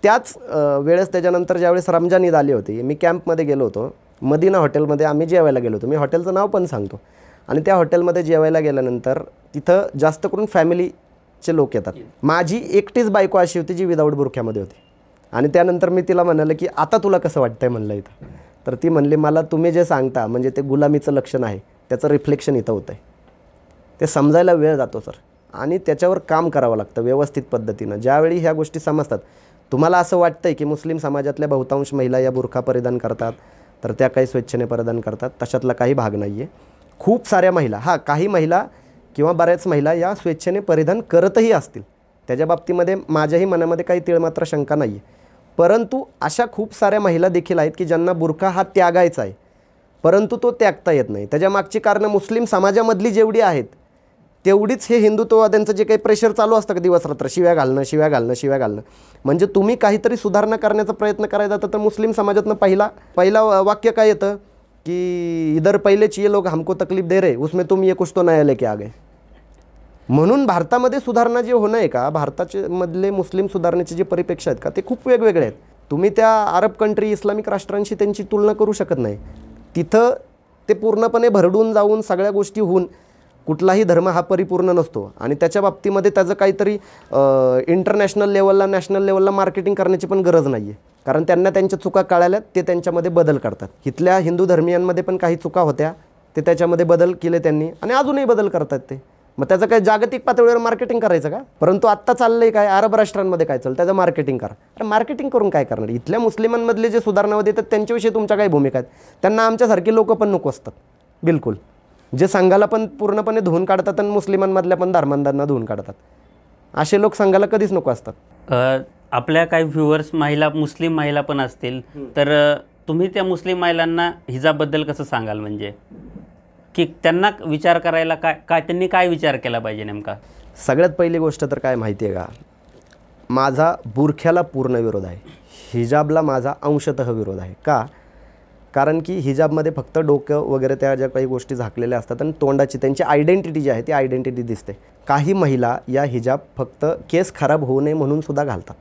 त्याच वेळेस त्याच्यानंतर ज्यावेळेस रमजान ईद आली होती, मी कॅम्पमध्ये गेलो होतो. मदिना हॉटेलमध्ये आम्ही जेवायला गेलो होतो. मी हॉटेलचं नाव पण सांगतो. आणि त्या हॉटेलमध्ये जेवायला गेल्यानंतर तिथं जास्त करून फॅमिलीचे लोक येतात. माझी एकटीच बायको अशी होती जी विदाऊट बुरख्यामध्ये होती. आणि त्यानंतर मी तिला म्हणालं की आता तुला कसं वाटतंय म्हणलं इथं? तर ती म्हणली मला तुम्ही जे सांगता म्हणजे ते गुलामीचं लक्षण आहे, त्याचं रिफ्लेक्शन इथं होतं आहे. ते समजायला वेळ जातो सर, आणि त्याच्यावर काम करावं लागतं व्यवस्थित पद्धतीनं. ज्यावेळी ह्या गोष्टी समजतात, तुम्हाला असं वाटतंय की मुस्लिम समाजातल्या बहुतांश महिला या बुरखा परिधान करतात, तर त्या काही स्वेच्छेने परिधान करतात, तशातला काही भाग नाही आहे. खूप साऱ्या महिला, काही महिला किंवा बऱ्याच महिला या स्वेच्छेने परिधान करतही असतील, त्याच्या बाबतीमध्ये माझ्याही मनामध्ये काही तिळमात्र शंका नाही आहे. परंतु अशा खूप साऱ्या महिला देखील आहेत की ज्यांना बुरखा हा त्यागायचा आहे, परंतु तो त्यागता येत नाही. त्याच्या मागची कारणं मुस्लिम समाजामधली जेवढी आहेत तेवढीच हे हिंदुत्ववाद्यांचं जे काही प्रेशर चालू असतं की दिवसरात्र शिव्या घालणं. म्हणजे तुम्ही काहीतरी सुधारणा करण्याचा प्रयत्न करायचा तर मुस्लिम समाजातनं पहिला वाक्य काय येतं की इधर पहिले ये लोग हमको तकलीफ दे रहे, उसमें तुम ये कुछ तो नया लेके आ गए. म्हणून भारतामध्ये सुधारणा जे होणं आहे का, भारताचे मधले मुस्लिम सुधारणेचे जे परिपेक्ष आहेत का, ते खूप वेगवेगळे आहेत. तुम्ही त्या अरब कंट्री, इस्लामिक राष्ट्रांशी त्यांची तुलना करू शकत नाही. तिथं ते पूर्णपणे भरडून जाऊन सगळ्या गोष्टी होऊन कुठलाही धर्म हा परिपूर्ण नसतो. आणि त्याच्या बाबतीमध्ये त्याचं काहीतरी इंटरनॅशनल लेवलला, नॅशनल लेवलला मार्केटिंग करण्याची पण गरज नाही आहे. कारण त्यांना त्यांच्या चुका कळाल्यात, ते त्यांच्यामध्ये बदल करतात. इथल्या हिंदू धर्मियांमध्ये पण काही चुका होत्या, ते त्याच्यामध्ये बदल केले त्यांनी आणि अजूनही बदल करतात ते. मग त्याचं काय जागतिक पातळीवर मार्केटिंग करायचं का? परंतु आत्ता चाललंय काय, अरब राष्ट्रांमध्ये काय चाललं, त्याचं मार्केटिंग करा. अरे मार्केटिंग करून काय करणार? इथल्या मुस्लिमांमधले जे सुधारणावादी येतात त्यांच्याविषयी तुमच्या काय भूमिका आहेत? त्यांना आमच्यासारखी लोक पण नको असतात बिलकुल. जे संघाला पण पूर्णपणे धुवून काढतात आणि मुस्लिमांमधल्या पण धर्मांधांना धुवून काढतात, असे लोक संघाला कधीच नको असतात. आपल्या काही व्ह्युअर्स मुस्लिम महिला पण असतील, तर तुम्ही त्या मुस्लिम महिलांना हिजाबबद्दल कसं सांगाल, म्हणजे की त्यांना विचार करायला त्यांनी काय विचार केला पाहिजे नेमका? सगळ्यात पहिली गोष्ट तर काय माहिती आहे का, माझा बुरख्याला पूर्ण विरोध आहे, हिजाबला माझा अंशतः विरोध आहे. का? कारण की हिजाबमध्ये फक्त डोकं वगैरे त्या ज्या काही गोष्टी झाकलेल्या असतात आणि तोंडाची त्यांची आयडेंटिटी जी आहे ती आयडेंटिटी दिसते. काही महिला या हिजाब फक्त केस खराब होऊ नये म्हणून सुद्धा घालतात,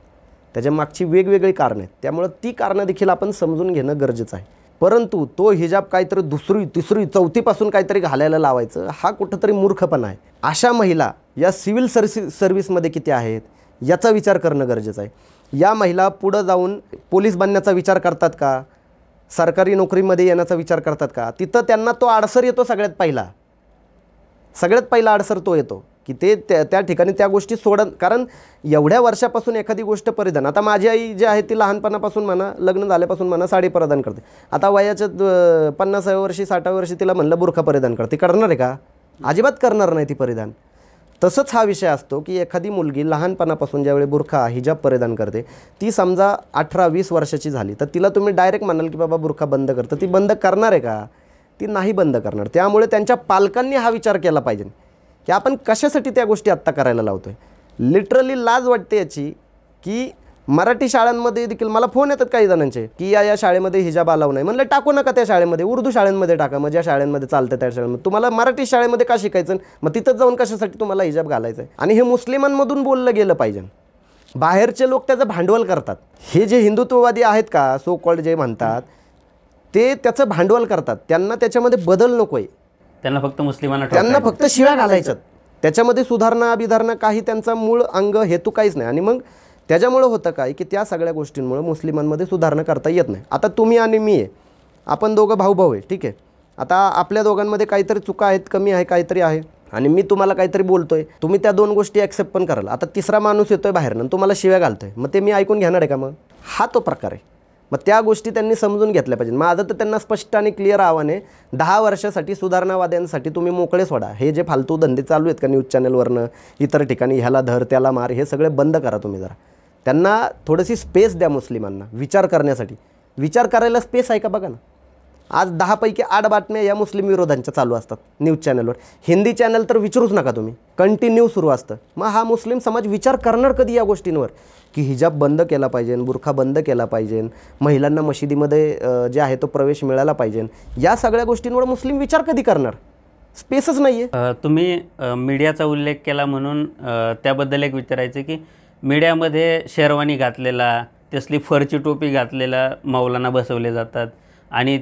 त्याच्या मागची वेगवेगळी कारणं आहेत. त्यामुळं ती कारणं देखील आपण समजून घेणं गरजेचं आहे. परंतु तो हिजाब काहीतरी दुसरी तिसरी चौथीपासून काहीतरी घालायला लावायचं, हा कुठंतरी मूर्खपणा आहे. अशा महिला या सिव्हिल सर्व्हिसमध्ये किती आहेत याचा विचार करणं गरजेचं आहे. या महिला पुढं जाऊन पोलीस बनण्याचा विचार करतात का, सरकारी नोकरीमध्ये येण्याचा विचार करतात का? तिथं त्यांना तो अडसर येतो. सगळ्यात पहिला अडसर तो येतो की ते त्या ठिकाणी त्या गोष्टी सोडत. कारण एवढ्या वर्षापासून एखादी गोष्ट परिधान, आता माझी आई जी आहे ती लहानपणापासून म्हणा, लग्न झाल्यापासून म्हणा, साडी परिधान करते. आता वयाच्या 50व्या वर्षी 60व्या वर्षी तिला म्हणलं बुरखा परिधान करते, करणार आहे का? अजिबात करणार नाही ती परिधान. तसंच हा विषय असतो की एखादी मुलगी लहानपणापासून ज्यावेळी बुरखा हिजाब परिधान करते, ती समजा 18-20 वर्षाची झाली, तर तिला तुम्ही डायरेक्ट म्हणाल की बाबा बुरखा बंद कर, तर ती बंद करणार आहे का? ती नाही बंद करणार. त्यामुळे त्यांच्या पालकांनी हा विचार केला पाहिजे की आपण कशासाठी त्या गोष्टी आत्ता करायला लावतो आहे. लिटरली लाज वाटते याची की मराठी शाळांमध्ये देखील मला फोन येतात काही जणांचे की या शाळेमध्ये हिजाब अलाव नाही. म्हणलं टाकू नका त्या शाळेमध्ये, उर्दू शाळांमध्ये टाका, मग ज्या शाळांमध्ये चालतं त्या शाळेमध्ये. तुम्हाला मराठी शाळेमध्ये का शिकायचं, मग तिथंच जाऊन कशासाठी तुम्हाला हिजाब घालायचं आहे? आणि हे मुस्लिमांमधून बोललं गेलं पाहिजे. बाहेरचे लोक त्याचं भांडवल करतात. हे जे हिंदुत्ववादी आहेत का, सो कॉल्ड जे म्हणतात, ते त्याचं भांडवल करतात. त्यांना त्याच्यामध्ये बदल नको आहे, त्यांना फक्त मुस्लिमांना त्यांना फक्त शिव्या घालायच्यात. त्याच्यामध्ये सुधारणा अभिधारणा काही त्यांचा मूळ अंग हेतू काहीच नाही. आणि मग त्याच्यामुळं होतं काय की त्या सगळ्या गोष्टींमुळे मुस्लिमांमध्ये सुधारणा करता येत नाही. आता तुम्ही आणि मी आहे, आपण दोघं भाऊ आहे, ठीक आहे. आता आपल्या दोघांमध्ये काहीतरी चुका आहेत, कमी आहे, काहीतरी आहे, आणि मी तुम्हाला काहीतरी बोलतोय, तुम्ही त्या दोन गोष्टी ॲक्सेप्ट पण कराल. आता तिसरा माणूस येतोय बाहेरनं, तुम्हाला शिव्या घालतोय, मग ते मी ऐकून घेणार आहे का? मग हा तो प्रकार आहे. मग त्या गोष्टी त्यांनी समजून घेतल्या पाहिजे. माझं तर त्यांना स्पष्ट आणि क्लिअर आव्हान आहे, 10 वर्षासाठी सुधारणावाद्यांसाठी तुम्ही मोकळे सोडा. हे जे फालतू धंदे चालू आहेत का न्यूज चॅनलवरनं, इतर ठिकाणी, ह्याला धर त्याला मार, हे सगळे बंद करा तुम्ही जरा. त्यांना थोडीशी स्पेस द्या मुस्लिमांना विचार करण्यासाठी. विचार करायला स्पेस आहे का बघा ना. आज 10 पैकी 8 बातम्या या मुस्लिम विरोधांच्या चालू असतात न्यूज चॅनलवर. हिंदी चॅनल तर विचारूच नका तुम्ही, कंटिन्यू सुरू असतं. मग हा मुस्लिम समाज विचार करणार कधी या गोष्टींवर की हिजाब बंद केला पाहिजे, बुरखा बंद केला पाहिजे, महिलांना मशिदीमध्ये जे आहे तो प्रवेश मिळाला पाहिजे, या सगळ्या गोष्टींवर मुस्लिम विचार कधी करणार? स्पेसच नाही आहे. तुम्ही मीडियाचा उल्लेख केला म्हणून त्याबद्दल एक विचारायचं की मीडियामध्ये शेरवानी घातलेला, तसली फरची टोपी घातलेला मौलाना बसवले जातात आणि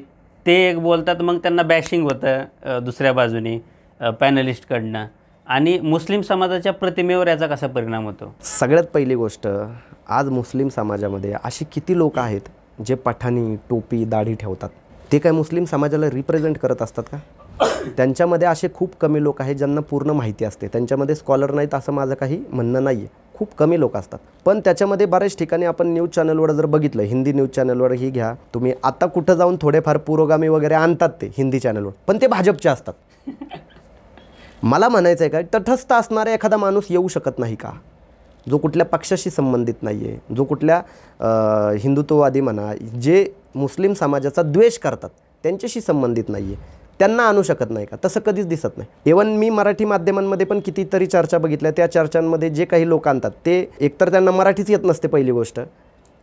ते एक बोलतात, मग त्यांना बॅशिंग होतं दुसऱ्या बाजूने पॅनलिस्टकडनं, आणि मुस्लिम समाजाच्या प्रतिमेवर याचा कसा परिणाम होतो? सगळ्यात पहिली गोष्ट, आज मुस्लिम समाजामध्ये अशी किती लोक आहेत जे पठाणी, टोपी, दाढी ठेवतात. ते काय मुस्लिम समाजाला रिप्रेझेंट करत असतात का? त्यांच्यामध्ये असे खूप कमी लोक आहेत ज्यांना पूर्ण माहिती असते. त्यांच्यामध्ये स्कॉलर नाहीत असं माझं काही म्हणणं नाही आहे, खूप कमी लोक असतात. पण त्याच्यामध्ये बऱ्याच ठिकाणी आपण न्यूज चॅनलवर जर बघितलं, हिंदी न्यूज चॅनलवर ही घ्या तुम्ही, आता कुठं जाऊन थोडेफार पुरोगामी वगैरे आणतात ते हिंदी चॅनलवर, पण ते भाजपचे असतात. मला म्हणायचं आहे काय, तटस्थ असणारा एखादा माणूस येऊ शकत नाही का, जो कुठल्या पक्षाशी संबंधित नाही आहे, जो कुठल्या हिंदुत्ववादी म्हणा, जे मुस्लिम समाजाचा द्वेष करतात त्यांच्याशी संबंधित नाही आहे, त्यांना आणू शकत नाही का? तसं कधीच दिसत नाही. इव्हन मी मराठी माध्यमांमध्ये पण कितीतरी चर्चा बघितल्या, त्या चर्चांमध्ये जे काही लोक आणतात ते एकतर त्यांना मराठीच येत नसते पहिली गोष्ट,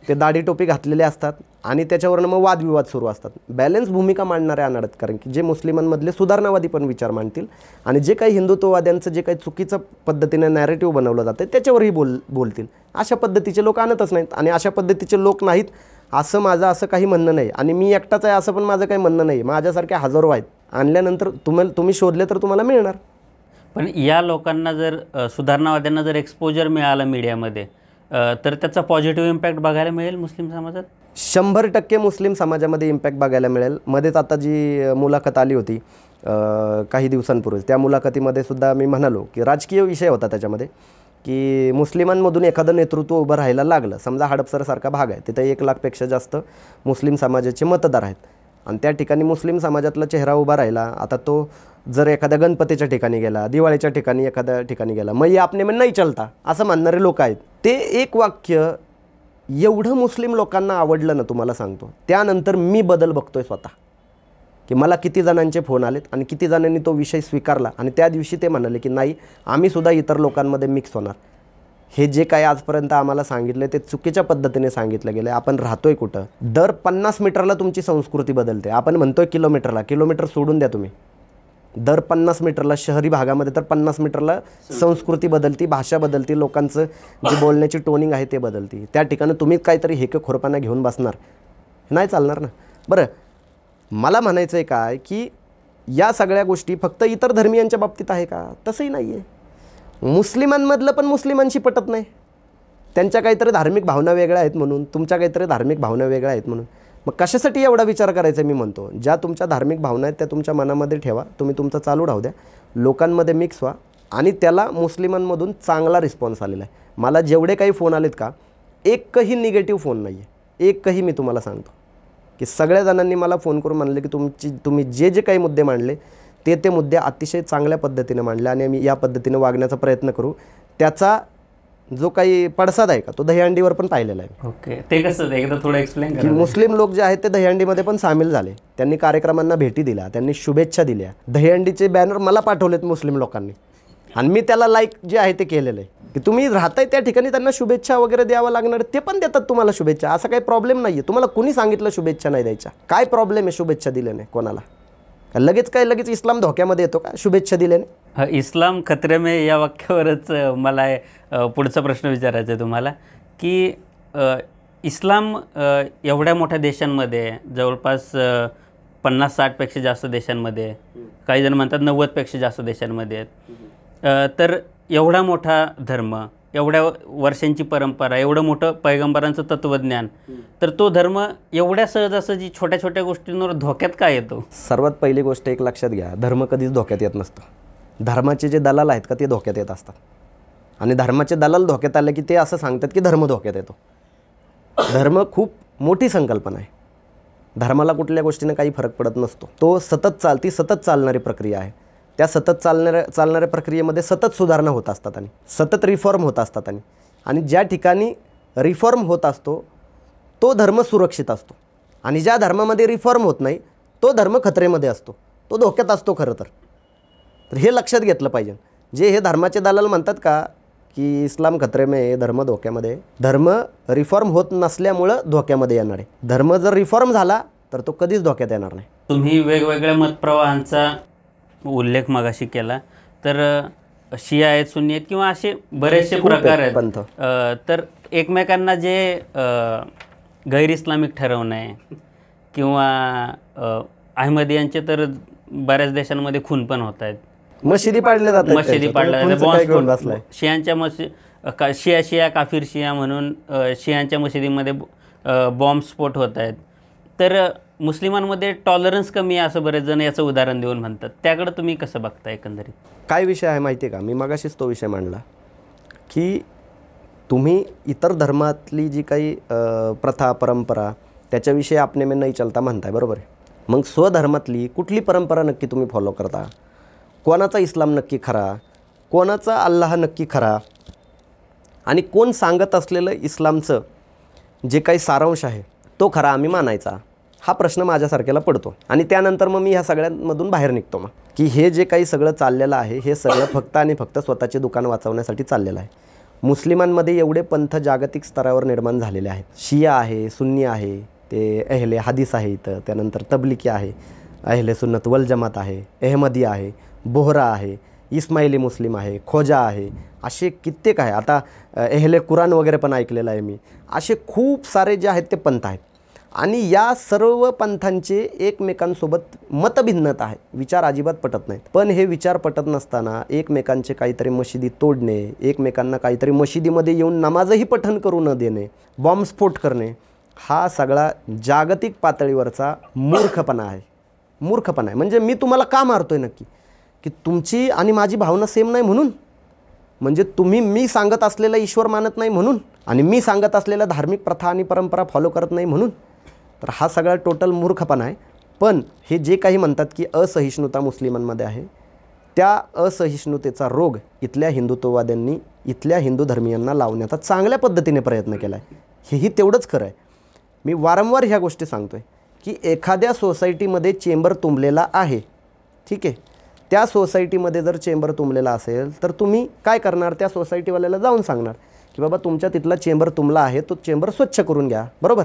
ते दाढी टोपी घातलेले असतात आणि त्याच्यावरनं मग वादविवाद सुरू असतात. बॅलन्स भूमिका मांडणारे आणत, कारण की जे मुस्लिमांमधले सुधारणावादी पण विचार मांडतील आणि जे काही हिंदुत्ववाद्यांचं जे काही चुकीचं पद्धतीने नॅरेटिव्ह बनवलं जातं त्याच्यावरही बोलतील. अशा पद्धतीचे लोक आणतच नाहीत. आणि अशा पद्धतीचे लोक नाहीत असं माझं असं काही म्हणणं नाही, आणि मी एकटाच आहे असं पण माझं काही म्हणणं नाही. माझ्यासारखे हजारो आहेत. आणल्यानंतर तुम्ही शोधले तर तुम्हाला मिळणार. पण या लोकांना जर सुधारणावाद्यांना जर एक्सपोजर मिळालं मीडियामध्ये, तर त्याचा पॉझिटिव्ह इम्पॅक्ट बघायला मिळेल मुस्लिम समाजात? 100% मुस्लिम समाजामध्ये इम्पॅक्ट बघायला मिळेल. मध्येच आता जी मुलाखत आली होती काही दिवसांपूर्वी, त्या मुलाखतीमध्ये सुद्धा मी म्हणालो की राजकीय विषय होता त्याच्यामध्ये, की मुस्लिमांमधून एखादं नेतृत्व उभं राहायला लागलं. समजा हडपसरसारखा भाग आहे, तिथे 1 लाखपेक्षा जास्त मुस्लिम समाजाचे मतदार आहेत आणि त्या ठिकाणी मुस्लिम समाजातला चेहरा उभा राहिला. आता तो जर एखाद्या गणपतीच्या ठिकाणी गेला, दिवाळीच्या ठिकाणी एखाद्या ठिकाणी गेला, मग आपने में नाही चलता असं म्हणणारे लोक आहेत. ते एक वाक्य एवढं मुस्लिम लोकांना आवडलं ना, तुम्हाला सांगतो. त्यानंतर मी बदल बघतोय स्वतः, की मला किती जणांचे फोन आलेत आणि किती जणांनी तो विषय स्वीकारला आणि त्या दिवशी ते म्हणाले की नाही, आम्ही सुद्धा इतर लोकांमध्ये मिक्स होणार. हे जे काही आजपर्यंत आम्हाला सांगितलं ते चुकीच्या पद्धतीने सांगितलं गेलं. आपण राहतोय कुठं? दर 50 मीटरला तुमची संस्कृती बदलते. आपण म्हणतोय किलोमीटरला, किलोमीटर सोडून द्या तुम्ही. दर 50 मीटरला, शहरी भागामध्ये तर 50 मीटरला संस्कृती बदलती, भाषा बदलती, लोकांचं जे बोलण्याची टोनिंग आहे ते बदलती. त्या ठिकाणी तुम्ही काहीतरी हेकेखोरपणा घेऊन बसणार, नाही चालणार ना. बरं, मला म्हणायचं आहे काय, की या सगळ्या गोष्टी फक्त इतर धर्मियांच्या बाबतीत आहे का? तसंही नाही आहे. मुस्लिमांमधलं पण मुस्लिमांशी पटत नाही. त्यांच्या काहीतरी धार्मिक भावना वेगळ्या आहेत म्हणून, तुमच्या काहीतरी धार्मिक भावना वेगळ्या आहेत म्हणून. मग कशासाठी एवढा विचार करायचा? मी म्हणतो, ज्या तुमच्या धार्मिक भावना आहेत त्या तुमच्या मनामध्ये ठेवा, तुम्ही तुमचं चालू राहू द्या, लोकांमध्ये मिक्स व्हा. आणि त्याला मुस्लिमांमधून चांगला रिस्पॉन्स आलेला आहे. मला जेवढे काही फोन आलेत का, एकही निगेटिव्ह फोन नाही आहे, एकही. मी तुम्हाला सांगतो की सगळ्या जणांनी मला फोन करून म्हणले की तुम्ही जे काही मुद्दे मांडले ते मुद्दे अतिशय चांगल्या पद्धतीने मांडले आणि आम्ही या पद्धतीने वागण्याचा प्रयत्न करू. त्याचा जो काही पडसाद आहे का, तो दहीहंडीवर पण पाहिलेला आहे. ओके, ते कसं एकदा थोडं एक्सप्लेन की करा. मुस्लिम लोक जे आहेत ते दहीहंडीमध्ये पण सामील झाले. त्यांनी कार्यक्रमांना भेटी दिल्या, त्यांनी शुभेच्छा दिल्या. दहीहंडीचे बॅनर मला पाठवलेत मुस्लिम लोकांनी आणि मी त्याला लाईक जे आहे ते केलेलं आहे. की तुम्ही राहताय त्या ठिकाणी त्यांना शुभेच्छा वगैरे द्यावं लागणार, ते पण देतात तुम्हाला शुभेच्छा. असा काही प्रॉब्लेम नाही आहे. तुम्हाला कुणी सांगितलं शुभेच्छा नाही द्यायच्या? काय प्रॉब्लेम आहे शुभेच्छा दिल्याने कोणाला? लगेच इस्लाम धोक्यामध्ये येतो का शुभेच्छा दिल्याने? इस्लाम खतरे में या वाक्यावरच मला पुढचा प्रश्न विचारायचा आहे तुम्हाला, की इस्लाम एवढ्या मोठ्या देशांमध्ये, जवळपास 50-60पेक्षा जास्त देशांमध्ये, काही जण म्हणतात 90पेक्षा जास्त देशांमध्ये आहेत. तर एवढा मोठा धर्म, एवढ्या वर्षांची परंपरा, एवढं मोठं पैगंबरांचं तत्त्वज्ञान, तर तो धर्म एवढ्या सहजासहजी छोट्या छोट्या गोष्टींवर धोक्यात का येतो? सर्वात पहिली गोष्ट एक लक्षात घ्या, धर्म कधीच धोक्यात येत नसतो. धर्माचे जे दलाल आहेत का, ते धोक्यात येत असतात. आणि धर्माचे दलाल धोक्यात आले की ते असं सांगतात की धर्म धोक्यात येतो. धर्म खूप मोठी संकल्पना आहे. धर्माला कुठल्या गोष्टीने काही फरक पडत नसतो. तो सतत चालणारी प्रक्रिया आहे. त्या सतत चालणाऱ्या प्रक्रियेमध्ये सतत सुधारणा होत असतात आणि सतत रिफॉर्म होत असतात. आणि ज्या ठिकाणी रिफॉर्म होत असतो तो धर्म सुरक्षित असतो. आणि ज्या धर्मामध्ये रिफॉर्म होत नाही तो धर्म खतरेमध्ये असतो, तो धोक्यात असतो खरं तर. हे लक्षात घेतलं पाहिजे. जे हे धर्माचे दलाल म्हणतात का की इस्लाम खतरे में, धर्म धोक्यामध्ये, धर्म रिफॉर्म होत नसल्यामुळं धोक्यामध्ये येणार आहे. धर्म जर रिफॉर्म झाला तर तो कधीच धोक्यात येणार नाही. तुम्ही वेगवेगळ्या मतप्रवाहांचा उल्लेख मगाशी केला, तर शिया आहेत, सुन्नी आहेत, किंवा असे बरेचसे प्रकार आहेत पंथ. तर एकमेकांना जे गैर इस्लामिक ठरवणं आहे, किंवा अहमदियांचे तर बऱ्याच देशांमध्ये खून पण होत आहेत, मशिदी पाडल्या जातात, मशिदी पाडल्या जातात, शियांच्या शिया काफिर शिया म्हणून शियांच्या मशिदीमध्ये बॉम्बस्फोट होत आहेत. तर मुस्लिमांमध्ये टॉलरन्स कमी आहे असं बरेच जण याचं उदाहरण देऊन म्हणतात. त्याकडे तुम्ही कसं बघता? एकंदरीत काय विषय आहे माहिती आहे का, मी मगाशीच तो विषय मांडला की तुम्ही इतर धर्मातली जी काही प्रथा परंपरा त्याच्याविषयी आपने में नाही चलता म्हणताय, बरोबर आहे. मग स्वधर्मातली कुठली परंपरा नक्की तुम्ही फॉलो करता? कोणाचा इस्लाम नक्की खरा, कोणाचा अल्लाह नक्की खरा, आणि कोण सांगत असलेलं इस्लामचं जे काही सारांश आहे तो खरा आम्ही मानायचा? हा प्रश्न माझ्यासारख्याला पडतो. आणि त्यानंतर मग मी ह्या सगळ्यांमधून बाहेर निघतो मग, की हे जे काही सगळं चाललेलं आहे हे सगळं फक्त आणि फक्त स्वतःचे दुकान वाचवण्यासाठी चाललेलं आहे. मुस्लिमांमध्ये एवढे पंथ जागतिक स्तरावर निर्माण झालेले आहेत. शिया आहे, सुन्नी आहे, ते अहले हदीस आहे इथं, त्यानंतर तबलिकी आहे, अहले सुन्नत वल जमात आहे, अहमदी आहे, बोहरा आहे, इस्माइली मुस्लिम आहे, खोजा आहे, असे कित्येक आहे. आता अहले कुराण वगैरे पण ऐकलेलं आहे मी. असे खूप सारे जे आहेत ते पंथ आहेत. आणि या सर्व पंथांचे एकमेकांसोबत मतभिन्नता आहे, विचार अजिबात पटत नाहीत. पण हे विचार पटत नसताना एकमेकांचे काहीतरी मशिदी तोडणे, एकमेकांना काहीतरी मशिदीमध्ये येऊन नमाजही पठण करू न देणे, बॉम्बस्फोट करणे, हा सगळा जागतिक पातळीवरचा मूर्खपणा आहे. म्हणजे मी तुम्हाला का मारतोय नक्की? की तुमची आणि माझी भावना सेम नाही म्हणून? म्हणजे तुम्ही मी सांगत असलेला ईश्वर मानत नाही म्हणून, आणि मी सांगत असलेल्या धार्मिक प्रथा आणि परंपरा फॉलो करत नाही म्हणून? तर हा सगळा टोटल मूर्खपणा आहे. पण हे जे काही म्हणतात की असहिष्णुता मुस्लिमांमध्ये आहे, त्या असहिष्णुतेचा रोग इथल्या हिंदुत्ववाद्यांनी इथल्या हिंदू धर्मीयांना लावण्याचा चांगल्या पद्धतीने प्रयत्न केला आहे. हेही तेवढंच खरं आहे. मी वारंवार ह्या गोष्टी सांगतो आहे की एखाद्या सोसायटीमध्ये चेंबर तुंबलेला आहे, ठीक आहे, त्या सोसायटीमध्ये जर चेंबर तुंबलेला असेल तर तुम्ही काय करणार, त्या सोसायटीवाल्याला जाऊन सांगणार की बाबा तुमच्या तिथला चेंबर तुंबला आहे, तो चेंबर स्वच्छ करून घ्या, बरोबर.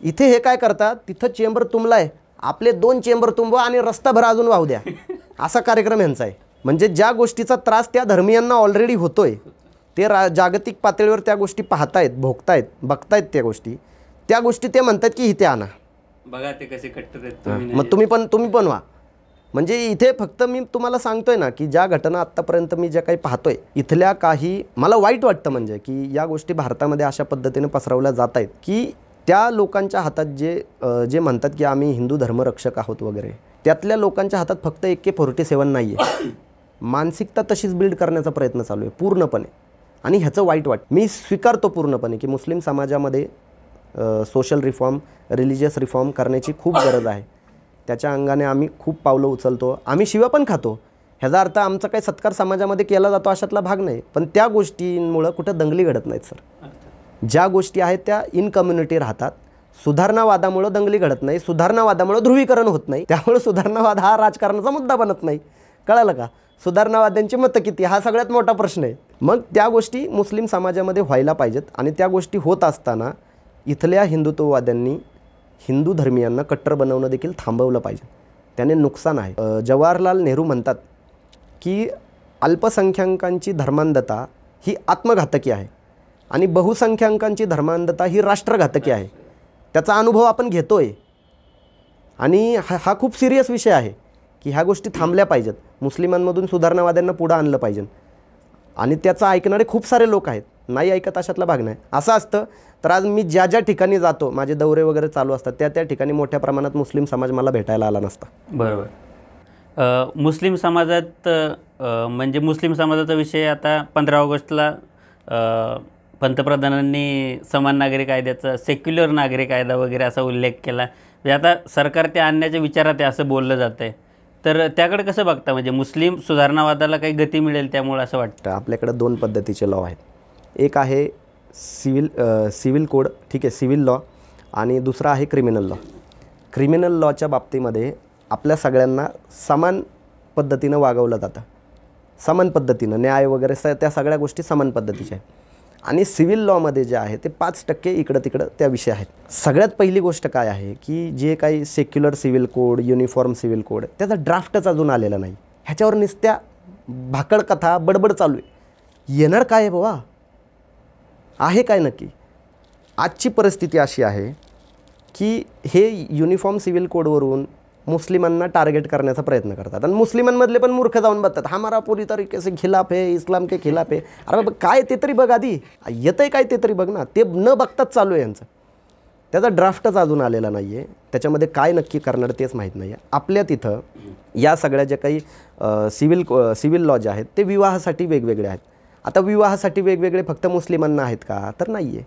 इथे हे काय करतात, तिथं चेंबर तुंबला आहे, आपले 2 चेंबर तुंबवा आणि रस्ताभर अजून वाहू द्या, असा कार्यक्रम यांचा आहे. म्हणजे ज्या गोष्टीचा त्रास त्या धर्मियांना ऑलरेडी होतोय, ते जागतिक पातळीवर त्या गोष्टी पाहतायत, भोगतायत, बघतायत त्या गोष्टी ते म्हणतात की इथे आणा, बघा ते कसे कट्टर आहेत. मग तुम्ही पण व्हा. म्हणजे इथे फक्त मी तुम्हाला सांगतोय ना की ज्या घटना आत्तापर्यंत मी ज्या काही पाहतोय, इथल्या काही मला वाईट वाटतं म्हणजे की या गोष्टी भारतामध्ये अशा पद्धतीने पसरवल्या जात आहेत की त्या लोकांच्या हातात जे म्हणतात की आम्ही हिंदू धर्मरक्षक आहोत वगैरे, त्यातल्या लोकांच्या हातात फक्त AK-47 नाही आहे. मानसिकता तशीच बिल्ड करण्याचा प्रयत्न चालू आहे पूर्णपणे, आणि ह्याचं वाईट वाटतं. मी स्वीकारतो पूर्णपणे की मुस्लिम समाजामध्ये सोशल रिफॉर्म, रिलिजियस रिफॉर्म करण्याची खूप गरज आहे. त्याच्या अंगाने आम्ही खूप पावलं उचलतो, आम्ही शिव्या पण खातो. ह्याचा अर्थ आमचा काही सत्कार समाजामध्ये केला जातो अशातला भाग नाही, पण त्या गोष्टींमुळं कुठं दंगली घडत नाहीत सर. ज्या गोष्टी आहेत त्या इन कम्युनिटी राहतात. सुधारणावादामुळं दंगली घडत नाही, सुधारणावादामुळं ध्रुवीकरण होत नाही, त्यामुळे सुधारणावाद हा राजकारणाचा मुद्दा बनत नाही. कळालं का? सुधारणावाद्यांची मतं किती, हा सगळ्यात मोठा प्रश्न आहे. मग त्या गोष्टी मुस्लिम समाजामध्ये व्हायला पाहिजेत, आणि त्या गोष्टी होत असताना इथल्या हिंदुत्ववाद्यांनी हिंदू धर्मियांना कट्टर बनवणं देखील थांबवलं पाहिजे. त्याने नुकसान आहे. जवाहरलाल नेहरू म्हणतात की अल्पसंख्याकांची धर्मांधता ही आत्मघातकी आहे आणि बहुसंख्याकांची धर्मांधता ही राष्ट्रघातकी आहे. त्याचा अनुभव आपण घेतोय, आणि हा खूप सिरियस विषय आहे की ह्या गोष्टी थांबल्या पाहिजेत. मुस्लिमांमधून सुधारणावाद्यांना पुढं आणलं पाहिजे, आणि त्याचं ऐकणारे खूप सारे लोक आहेत, नाही ऐकत अशातला भाग नाही. असं असतं तर आज मी ज्या ज्या ठिकाणी जातो, माझे दौरे वगैरे चालू असतात, त्या ठिकाणी मोठ्या प्रमाणात मुस्लिम समाज मला भेटायला आला नसता. बरोबर. मुस्लिम समाजात म्हणजे मुस्लिम समाजाचा विषय आता 15 ऑगस्टला पंतप्रधानांनी समान नागरी कायद्याचा, सेक्युलर नागरी कायदा वगैरे असा उल्लेख केला. म्हणजे आता सरकार ते आणण्याच्या विचारात आहे असं बोललं जातं आहे. तर त्याकडे कसं बघता, म्हणजे मुस्लिम सुधारणावादाला काही गती मिळेल त्यामुळे असं वाटतं? आपल्याकडे 2 पद्धतीचे लॉ आहेत. एक आहे सिव्हिल कोड, ठीक आहे, सिव्हिल लॉ, आणि दुसरा आहे क्रिमिनल लॉ. क्रिमिनल लॉच्या बाबतीमध्ये आपल्या सगळ्यांना समान पद्धतीनं वागवलं जातं, समान पद्धतीनं न्याय वगैरे त्या सगळ्या गोष्टी समान पद्धतीच्या आहेत. आणि सिव्हिल लॉमध्ये जे आहे ते 5% इकडं तिकडं त्या विषय आहेत. सगळ्यात पहिली गोष्ट काय आहे की जे काही secular civil code, uniform civil code, त्याचा ड्राफ्टच अजून आलेला नाही. ह्याच्यावर नुसत्या भाकड कथा बडबड चालू आहे. येणार काय आहे बाबा, आहे काय नक्की? आजची परिस्थिती अशी आहे की हे युनिफॉर्म सिव्हिल कोडवरून मुस्लिमांना टार्गेट करण्याचा प्रयत्न करतात, आणि मुस्लिमांमधले पण मूर्ख जाऊन बघतात, हमारा पूरी तरीके से खिलाफ है, इस्लाम के खिलाफ है. अरे बाबा काय ते तरी बघ, आधी येतंय काय ते तरी बघ ना. ते न बघताच चालू आहे यांचं. त्याचा ड्राफ्टच अजून आलेला नाही आहे. त्याच्यामध्ये काय नक्की करणार तेच माहीत नाही आहे. आपल्या तिथं या सगळ्या ज्या काही सिव्हिल लॉ जे आहेत ते विवाहासाठी वेगवेगळे आहेत. आता विवाहासाठी वेगवेगळे फक्त मुस्लिमांना आहेत का? तर नाही आहे.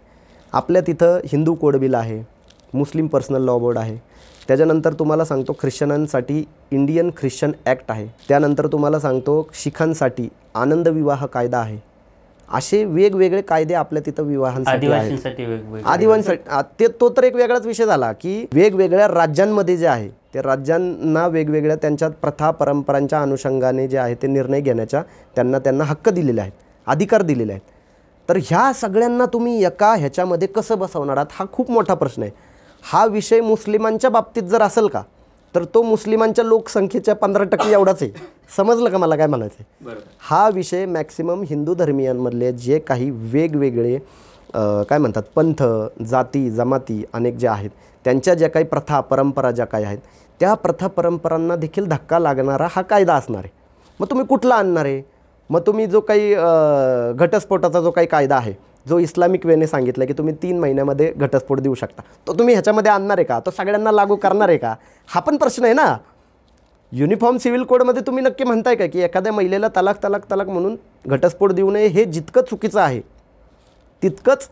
आपल्या तिथं हिंदू कोड बिल आहे, मुस्लिम पर्सनल लॉ बोर्ड आहे, त्याच्यानंतर तुम्हाला सांगतो ख्रिश्चनांसाठी इंडियन ख्रिश्चन ॲक्ट आहे, त्यानंतर तुम्हाला सांगतो शिखांसाठी आनंद विवाह कायदा आहे. असे वेगवेगळे कायदे आपल्या तिथं विवाहांसाठी आहेत. आदिवासींसाठी तो तर एक वेगळाच विषय झाला की वेगवेगळ्या राज्यांमध्ये जे आहे ते राज्यांना वेगवेगळ्या त्यांच्या प्रथा परंपरांच्या अनुषंगाने जे आहे ते निर्णय घेण्याच्या त्यांना हक्क दिलेले आहेत, अधिकार दिलेले आहेत. तर ह्या सगळ्यांना तुम्ही एका ह्याच्यामध्ये कसं बसवणार आहात हा खूप मोठा प्रश्न आहे. हा विषय मुस्लिमांच्या बाबतीत जर असेल का तर तो मुस्लिमांच्या लोकसंख्येच्या 15% एवढाच आहे. समजलं का मला काय म्हणायचं आहे? हा विषय मॅक्सिमम हिंदू धर्मियांमधले जे काही वेगवेगळे काय म्हणतात पंथ, जाती, जमाती अनेक जे आहेत त्यांच्या ज्या काही प्रथा परंपरा ज्या काही आहेत त्या प्रथा परंपरांना देखील धक्का लागणारा हा कायदा असणार आहे. मग तुम्ही कुठला आणणार आहे? मग तुम्ही जो काही घटस्फोटाचा जो काही कायदा आहे जो इस्लामिक वेने सांगितलं की तुम्ही 3 महिन्यामध्ये घटस्फोट देऊ शकता, तो तुम्ही ह्याच्यामध्ये आणणार आहे का? तो सगळ्यांना लागू करणार आहे का? हा पण प्रश्न आहे ना. युनिफॉर्म सिव्हिल कोडमध्ये तुम्ही नक्की म्हणताय का की एखाद्या महिलेला तलाक म्हणून घटस्फोट देऊ नये? हे जितकं चुकीचं आहे तितकंच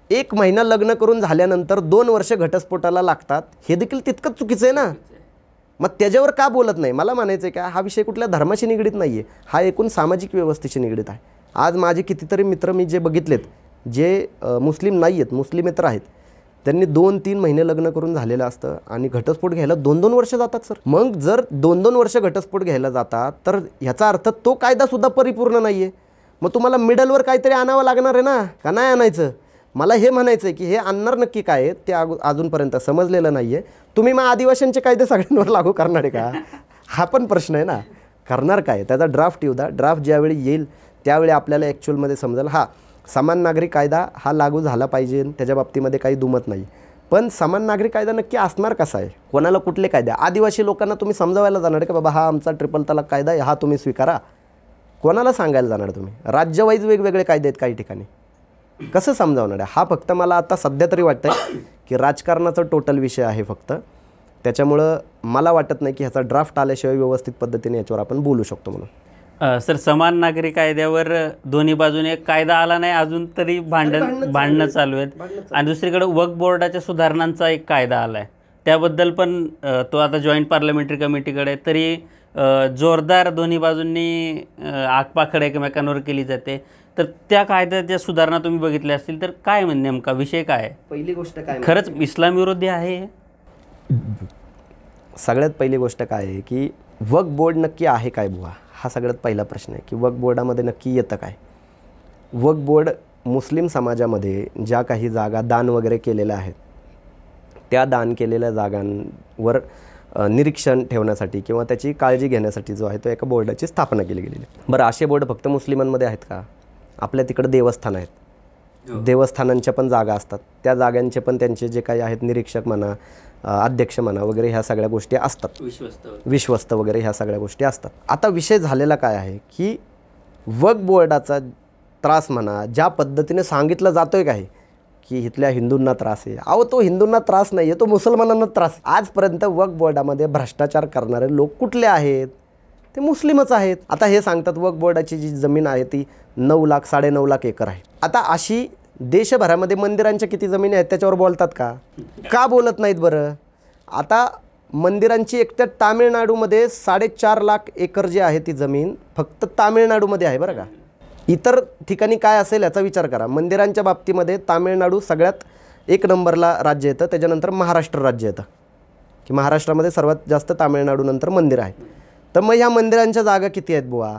1 महिना लग्न करून झाल्यानंतर 2 वर्ष घटस्फोटाला लागतात, हे देखील तितकंच चुकीचं आहे ना. मग त्याच्यावर का बोलत नाही? मला म्हणायचं आहे का हा विषय कुठल्या धर्माशी निगडीत नाही आहे, हा एकूण सामाजिक व्यवस्थेशी निगडीत आहे. आज माझे कितीतरी मित्र मी जे बघितलेत, जे मुस्लिम नाही आहेत, मुस्लिमेतर आहेत, त्यांनी 2-3 महिने लग्न करून झालेलं असतं आणि घटस्फोट घ्यायला 2-2 वर्ष जातात सर. मग जर 2-2 वर्ष घटस्फोट घ्यायला जातात तर ह्याचा अर्थ तो कायदासुद्धा परिपूर्ण नाही आहे. मग तुम्हाला मिडलवर काहीतरी आणावं लागणार आहे ना, का नाही आणायचं? मला हे म्हणायचं आहे की हे आणणार नक्की काय आहे ते अजूनपर्यंत समजलेलं नाही आहे. तुम्ही मग आदिवासींचे कायदे सगळ्यांवर लागू करणार आहे का? हा पण प्रश्न आहे ना. करणार काय? त्याचा ड्राफ्ट येऊ द्या. ड्राफ्ट ज्यावेळी येईल त्यावेळी आपल्याला ॲक्च्युअलमध्ये समजेल. समान नागरिक कायदा हा लागू झाला पाहिजे, त्याच्या बाबतीमध्ये काही दुमत नाही. पण समान नागरिक कायदा नक्की असणार कसा आहे? कोणाला कुठले कायदे? आदिवासी लोकांना तुम्ही समजावायला जाणार का बाबा हा आमचा ट्रिपल तलाक कायदा आहे, हा तुम्ही स्वीकारा? कोणाला सांगायला जाणार तुम्ही? राज्यवाईज वेगवेगळे कायदे आहेत काही ठिकाणी, कसं समजावणार आहे? हा फक्त मला आता सध्या तरी वाटतं आहे की राजकारणाचा टोटल विषय आहे फक्त. त्याच्यामुळं मला वाटत नाही की ह्याचा ड्राफ्ट आल्याशिवाय व्यवस्थित पद्धतीने याच्यावर आपण बोलू शकतो म्हणून. सर, समान नागरी कायद्यावर दोन्ही बाजूने कायदा आला नाही अजून तरी भांडणं चालू आहेत. आणि दुसरीकडे वक्फ बोर्डाच्या सुधारणांचा एक कायदा आला आहे, त्याबद्दल पण तो आता जॉईंट पार्लमेंटरी कमिटीकडे, तरी जोरदार दोन्ही बाजूंनी आगपाखड एकमेकांवर केली जाते. तर त्या कायद्याच्या सुधारणा तुम्ही बघितल्या असतील तर काय नेमका विषय काय आहे? पहिली गोष्ट काय, खरंच इस्लाम विरोधी आहे? सगळ्यात पहिली गोष्ट काय आहे की वक्फ बोर्ड नक्की आहे काय बुवा, हा सगळ्यात पहिला प्रश्न आहे की वक्फ बोर्डामध्ये नक्की येतं काय. वक्फ बोर्ड मुस्लिम समाजामध्ये ज्या काही जागा दान वगैरे केलेल्या आहेत, त्या दान केलेल्या जागांवर निरीक्षण ठेवण्यासाठी किंवा त्याची काळजी घेण्यासाठी जो आहे तो एका बोर्डाची स्थापना केली गेलेली आहे. बरं, असे बोर्ड फक्त मुस्लिमांमध्ये आहेत का? आपल्या तिकडं देवस्थान आहेत, देवस्थानांच्या पण जागा असतात, त्या जागांचे पण त्यांचे जे काही आहेत निरीक्षक म्हणा, अध्यक्ष म्हणा वगैरे ह्या सगळ्या गोष्टी असतात, विश्वस्त वगैरे ह्या सगळ्या गोष्टी असतात. आता विषय झालेला काय आहे की वक्फ बोर्डाचा त्रास म्हणा, ज्या पद्धतीने सांगितलं जातोय काय की इथल्या हिंदूंना त्रास आहे, अहो तो हिंदूंना त्रास नाही आहे, तो मुसलमानांना त्रास. आजपर्यंत वक्फ बोर्डामध्ये भ्रष्टाचार करणारे लोक कुठले आहेत? ते मुस्लिमच आहेत. आता हे सांगतात वक्फ बोर्डाची जी जमीन आहे ती 9 लाख 9.5 लाख एकर आहे. आता अशी देशभरामध्ये मंदिरांच्या किती जमिनी आहेत त्याच्यावर बोलतात का बोलत नाहीत बरं? आता मंदिरांची एकट्या तामिळनाडूमध्ये 4.5 लाख एकर जी आहे ती जमीन फक्त तामिळनाडूमध्ये आहे बरं का. इतर ठिकाणी काय असेल याचा विचार करा. मंदिरांच्या बाबतीमध्ये तामिळनाडू सगळ्यात 1 नंबरला राज्य येतं, त्याच्यानंतर महाराष्ट्र राज्य येतं की महाराष्ट्रामध्ये सर्वात जास्त तामिळनाडूनंतर मंदिर आहेत. तर मग ह्या मंदिरांच्या जागा किती आहेत बुवा?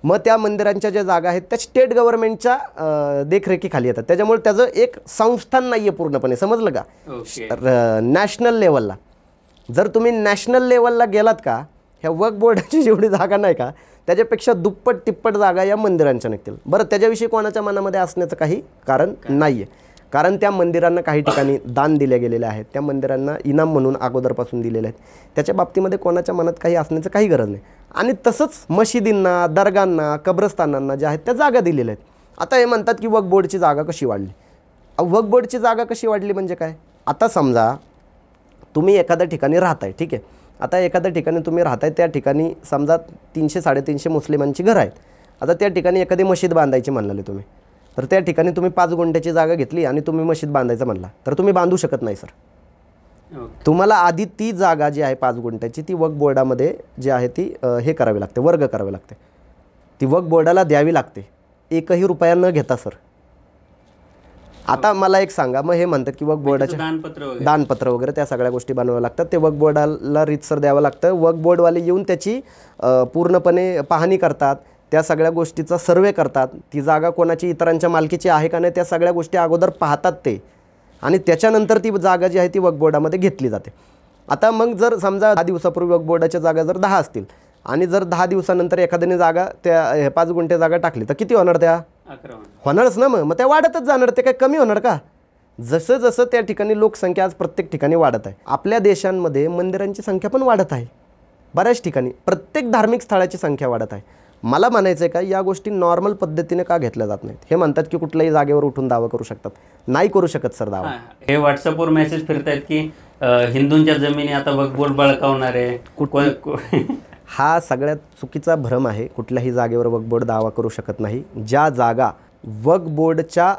मग त्या मंदिरांच्या ज्या जागा आहेत त्या स्टेट गव्हर्नमेंटच्या देखरेखीखाली येतात. त्याच्यामुळे त्याचं एक संस्थान नाही आहे पूर्णपणे, समजलं का? नॅशनल लेवलला जर तुम्ही नॅशनल लेवलला गेलात का, ह्या वक्फ बोर्डाची जेवढी जागा नाही का त्याच्यापेक्षा दुप्पट तिप्पट जागा या मंदिरांच्या निघतील. बरं, त्याच्याविषयी कोणाच्या मनामध्ये असण्याचं काही कारण नाही आहे, कारण त्या मंदिरांना काही ठिकाणी दान दिले गेलेले आहेत, त्या मंदिरांना इनाम म्हणून अगोदरपासून दिलेले आहेत. त्याच्या बाबतीमध्ये कोणाच्या मनात काही असण्याचं काही गरज नाही. आणि तसंच मशिदींना, दर्गांना, कब्रस्तानांना ज्या आहेत त्या जागा दिलेल्या आहेत. आता हे म्हणतात की वक्फ बोर्डची जागा कशी वाढली? वक्फ बोर्डची जागा कशी वाढली म्हणजे काय? आता समजा तुम्ही एखाद्या ठिकाणी राहताय, ठीक आहे. आता एखाद्या ठिकाणी तुम्ही राहताय, त्या ठिकाणी समजा 300-350 मुस्लिमांची घरं आहेत. आता त्या ठिकाणी एखादी मशीद बांधायची म्हणले तुम्ही, तर त्या ठिकाणी तुम्ही 5 गुंठ्याची जागा घेतली आणि तुम्ही मशीद बांधायचं म्हणला तर तुम्ही बांधू शकत नाही सर. तुम्हाला आधी ती जागा जी आहे 5 गुंठ्याची ती वक्फ बोर्डामध्ये जी आहे ती हे करावी लागते, वर्ग करावे लागते, ती वक्फ बोर्डाला द्यावी लागते, 1ही रुपया न घेता सर. आता मला एक सांगा, मग हे म्हणतात की वक्फ बोर्डाचे दानपत्र वगैरे त्या सगळ्या गोष्टी बनवाव्या लागतात, ते वक्फ बोर्डाला रीतसर द्यावं लागतं. वक्फ बोर्डवाले येऊन त्याची पूर्णपणे पाहणी करतात, त्या सगळ्या गोष्टीचा सर्वे करतात, ती जागा कोणाची इतरांच्या मालकीची आहे का नाही त्या सगळ्या गोष्टी अगोदर पाहतात ते, आणि त्याच्यानंतर ती जागा जी आहे ती वक्फ बोर्डामध्ये घेतली जाते. आता मग जर समजा 10 दिवसापूर्वी वक्फ बोर्डाच्या जागा जर 10 असतील आणि जर 10 दिवसानंतर एखाद्याने जागा त्या 5 गुंठे जागा टाकली तर किती होणार? त्या 11 होणारच ना. मग त्या वाढतच जाणार, ते काय कमी होणार का? जसं जसं त्या ठिकाणी लोकसंख्या आज प्रत्येक ठिकाणी वाढत आहे. आपल्या देशांमध्ये मंदिरांची संख्या पण वाढत आहे, बऱ्याच ठिकाणी प्रत्येक धार्मिक स्थळाची संख्या वाढत आहे. मला म्हणायचं आहे का या गोष्टी नॉर्मल पद्धतीने का घेतल्या जात नाहीत? हे म्हणतात की कुठल्याही जागेवर उठून दावा करू शकतात, नाही करू शकत सर दावा. हे व्हॉट्सअपवर मेसेज फिरतायत की हिंदूंच्या जमिनी आता वक्फ बोर्ड बळकावणार आहे. हा सगळ्यात चुकीचा भ्रम आहे. कुठल्याही जागेवर वक्फ बोर्ड दावा करू शकत नाही. ज्या जागा वक्फ बोर्डच्या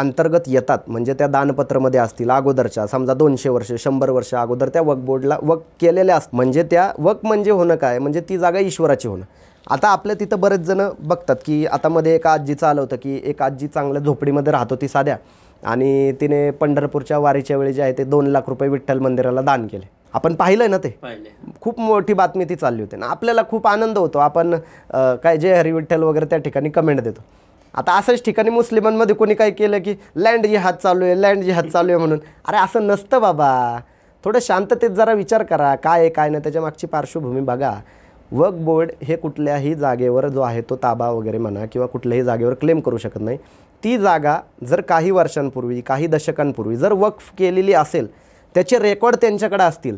अंतर्गत येतात, म्हणजे त्या दानपत्रामध्ये असतील अगोदरच्या, समजा 200 वर्ष 100 वर्ष अगोदर त्या वक्फ बोर्डला वक्फ केलेल्या असतात, म्हणजे त्या वक्फ म्हणजे होणं काय, म्हणजे ती जागा ईश्वराची होणं. आता आपल्या तिथं बरेच जण बघतात की आता मध्ये एका आजीचं आलं होतं की एक आजी चांगल्या झोपडीमध्ये राहत होती साध्या, आणि तिने पंढरपूरच्या वारीच्या वेळी जे आहे ते 2 लाख रुपये विठ्ठल मंदिराला दान केले. आपण पाहिलं ना, ते खूप मोठी बातमी ती चालली होती ना, आपल्याला खूप आनंद होतो. आपण काय जय हरी विठ्ठल वगैरे त्या ठिकाणी कमेंट देतो. आता असंच ठिकाणी मुस्लिमांमध्ये कोणी काय केलं की लँड जिहाद चालू आहे, लँड जिहाद चालू आहे म्हणून. अरे असं नसतं बाबा, थोडं शांततेत जरा विचार करा, काय आहे काय नाही, त्याच्या मागची पार्श्वभूमी बघा. वक्फ बोर्ड हे कुठल्याही जागेवर जो आहे तो ताबा वगैरे म्हणा किंवा कुठल्याही जागेवर क्लेम करू शकत नाही. ती जागा जर काही वर्षांपूर्वी काही दशकांपूर्वी जर वक्फ केलेली असेल, त्याचे रेकॉर्ड त्यांच्याकडे असतील,